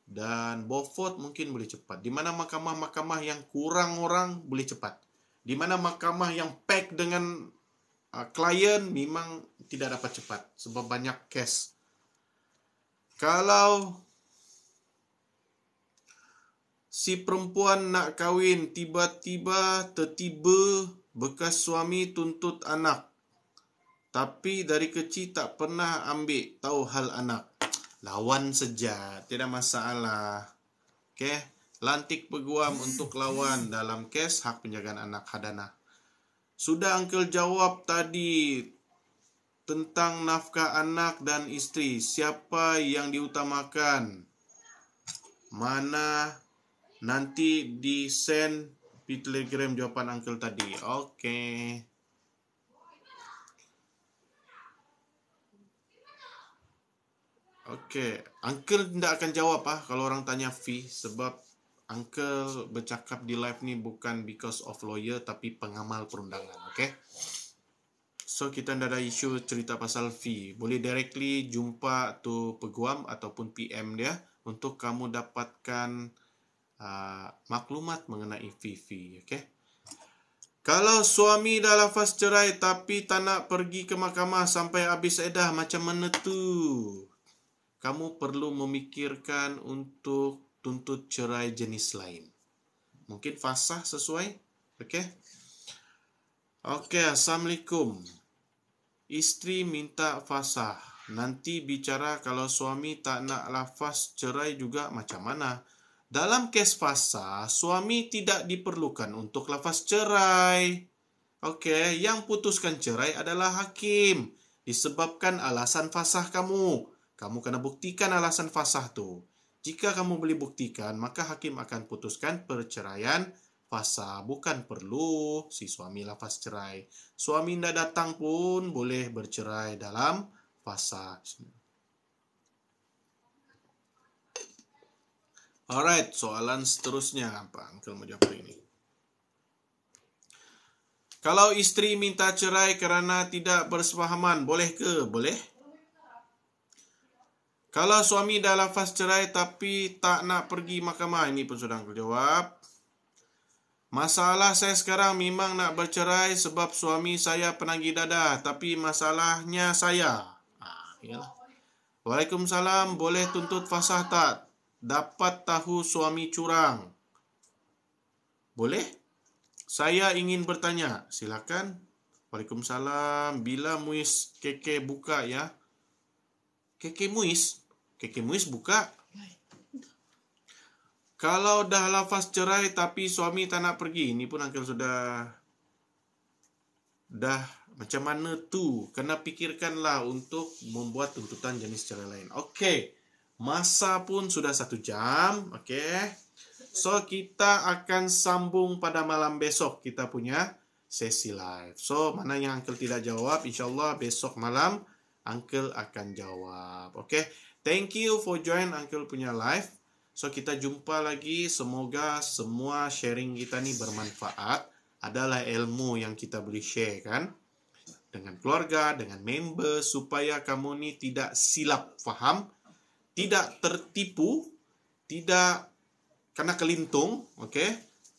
Dan bofot mungkin boleh cepat. Di mana mahkamah-mahkamah yang kurang orang boleh cepat. Di mana mahkamah yang pack dengan klien memang tidak dapat cepat sebab banyak case. Kalau si perempuan nak kahwin, tiba-tiba bekas suami tuntut anak. Tapi dari kecil tak pernah ambil tahu hal anak. Lawan saja, tidak masalah. Okey, lantik peguam untuk lawan dalam kes hak penjagaan anak Hadana. Sudah Uncle jawab tadi tentang nafkah anak dan isteri. Siapa yang diutamakan? Mana nanti di send di Telegram jawapan Uncle tadi. Okey. Okey, Uncle tidak akan jawab kalau orang tanya fee sebab Uncle bercakap di live ni bukan because of lawyer tapi pengamal perundangan. Okey. So kita tidak ada isu cerita pasal fee. Boleh directly jumpa tu peguam ataupun PM dia untuk kamu dapatkan maklumat mengenai fee. Okey. Kalau suami dah lafaz cerai tapi tak nak pergi ke mahkamah sampai habis edah, macam mana tu? Kamu perlu memikirkan untuk tuntut cerai jenis lain. Mungkin fasah sesuai? Okey. Okey, Assalamualaikum. Isteri minta fasah. Nanti bicara kalau suami tak nak lafaz cerai juga macam mana? Dalam kes fasah, suami tidak diperlukan untuk lafaz cerai. Okey, yang putuskan cerai adalah hakim. Disebabkan alasan fasah kamu. Kamu kena buktikan alasan fasah tu. Jika kamu boleh buktikan, maka hakim akan putuskan perceraian fasah. Bukan perlu si suami lafaz cerai. Suami tidak datang pun boleh bercerai dalam fasah. Alright, soalan seterusnya apa? Uncle mau jawab hari ini. Kalau isteri minta cerai kerana tidak bersefahaman, boleh ke? Boleh. Kalau suami dah lafaz cerai tapi tak nak pergi mahkamah, ini pun sudah Uncle jawab. Masalah saya sekarang memang nak bercerai sebab suami saya penagih dadah, tapi masalahnya saya. Yalah. Waalaikumsalam, boleh tuntut fasah tak? Dapat tahu suami curang. Boleh? Saya ingin bertanya. Silakan. Waalaikumsalam. Bila muis keke buka ya? Keke muis? Keke muis buka. Kalau dah lafaz cerai tapi suami tak nak pergi. Ini pun Uncle sudah. Dah macam mana tu? Kena pikirkanlah untuk membuat tuntutan jenis cerai lain. Okey. Masa pun sudah 1 jam. Okey. So, kita akan sambung pada malam besok. Kita punya sesi live. So, mana yang Uncle tidak jawab, insyaAllah besok malam Uncle akan jawab. Okey. Thank you for join Uncle punya live. So, kita jumpa lagi. Semoga semua sharing kita ni bermanfaat. Adalah ilmu yang kita boleh share kan. Dengan keluarga, dengan member. Supaya kamu ni tidak silap faham. Tidak tertipu, tidak kena kelintung, okey?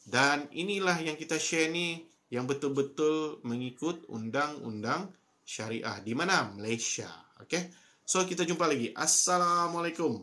Dan inilah yang kita share ni yang betul-betul mengikut undang-undang syariah di mana? Malaysia, okey? So kita jumpa lagi. Assalamualaikum.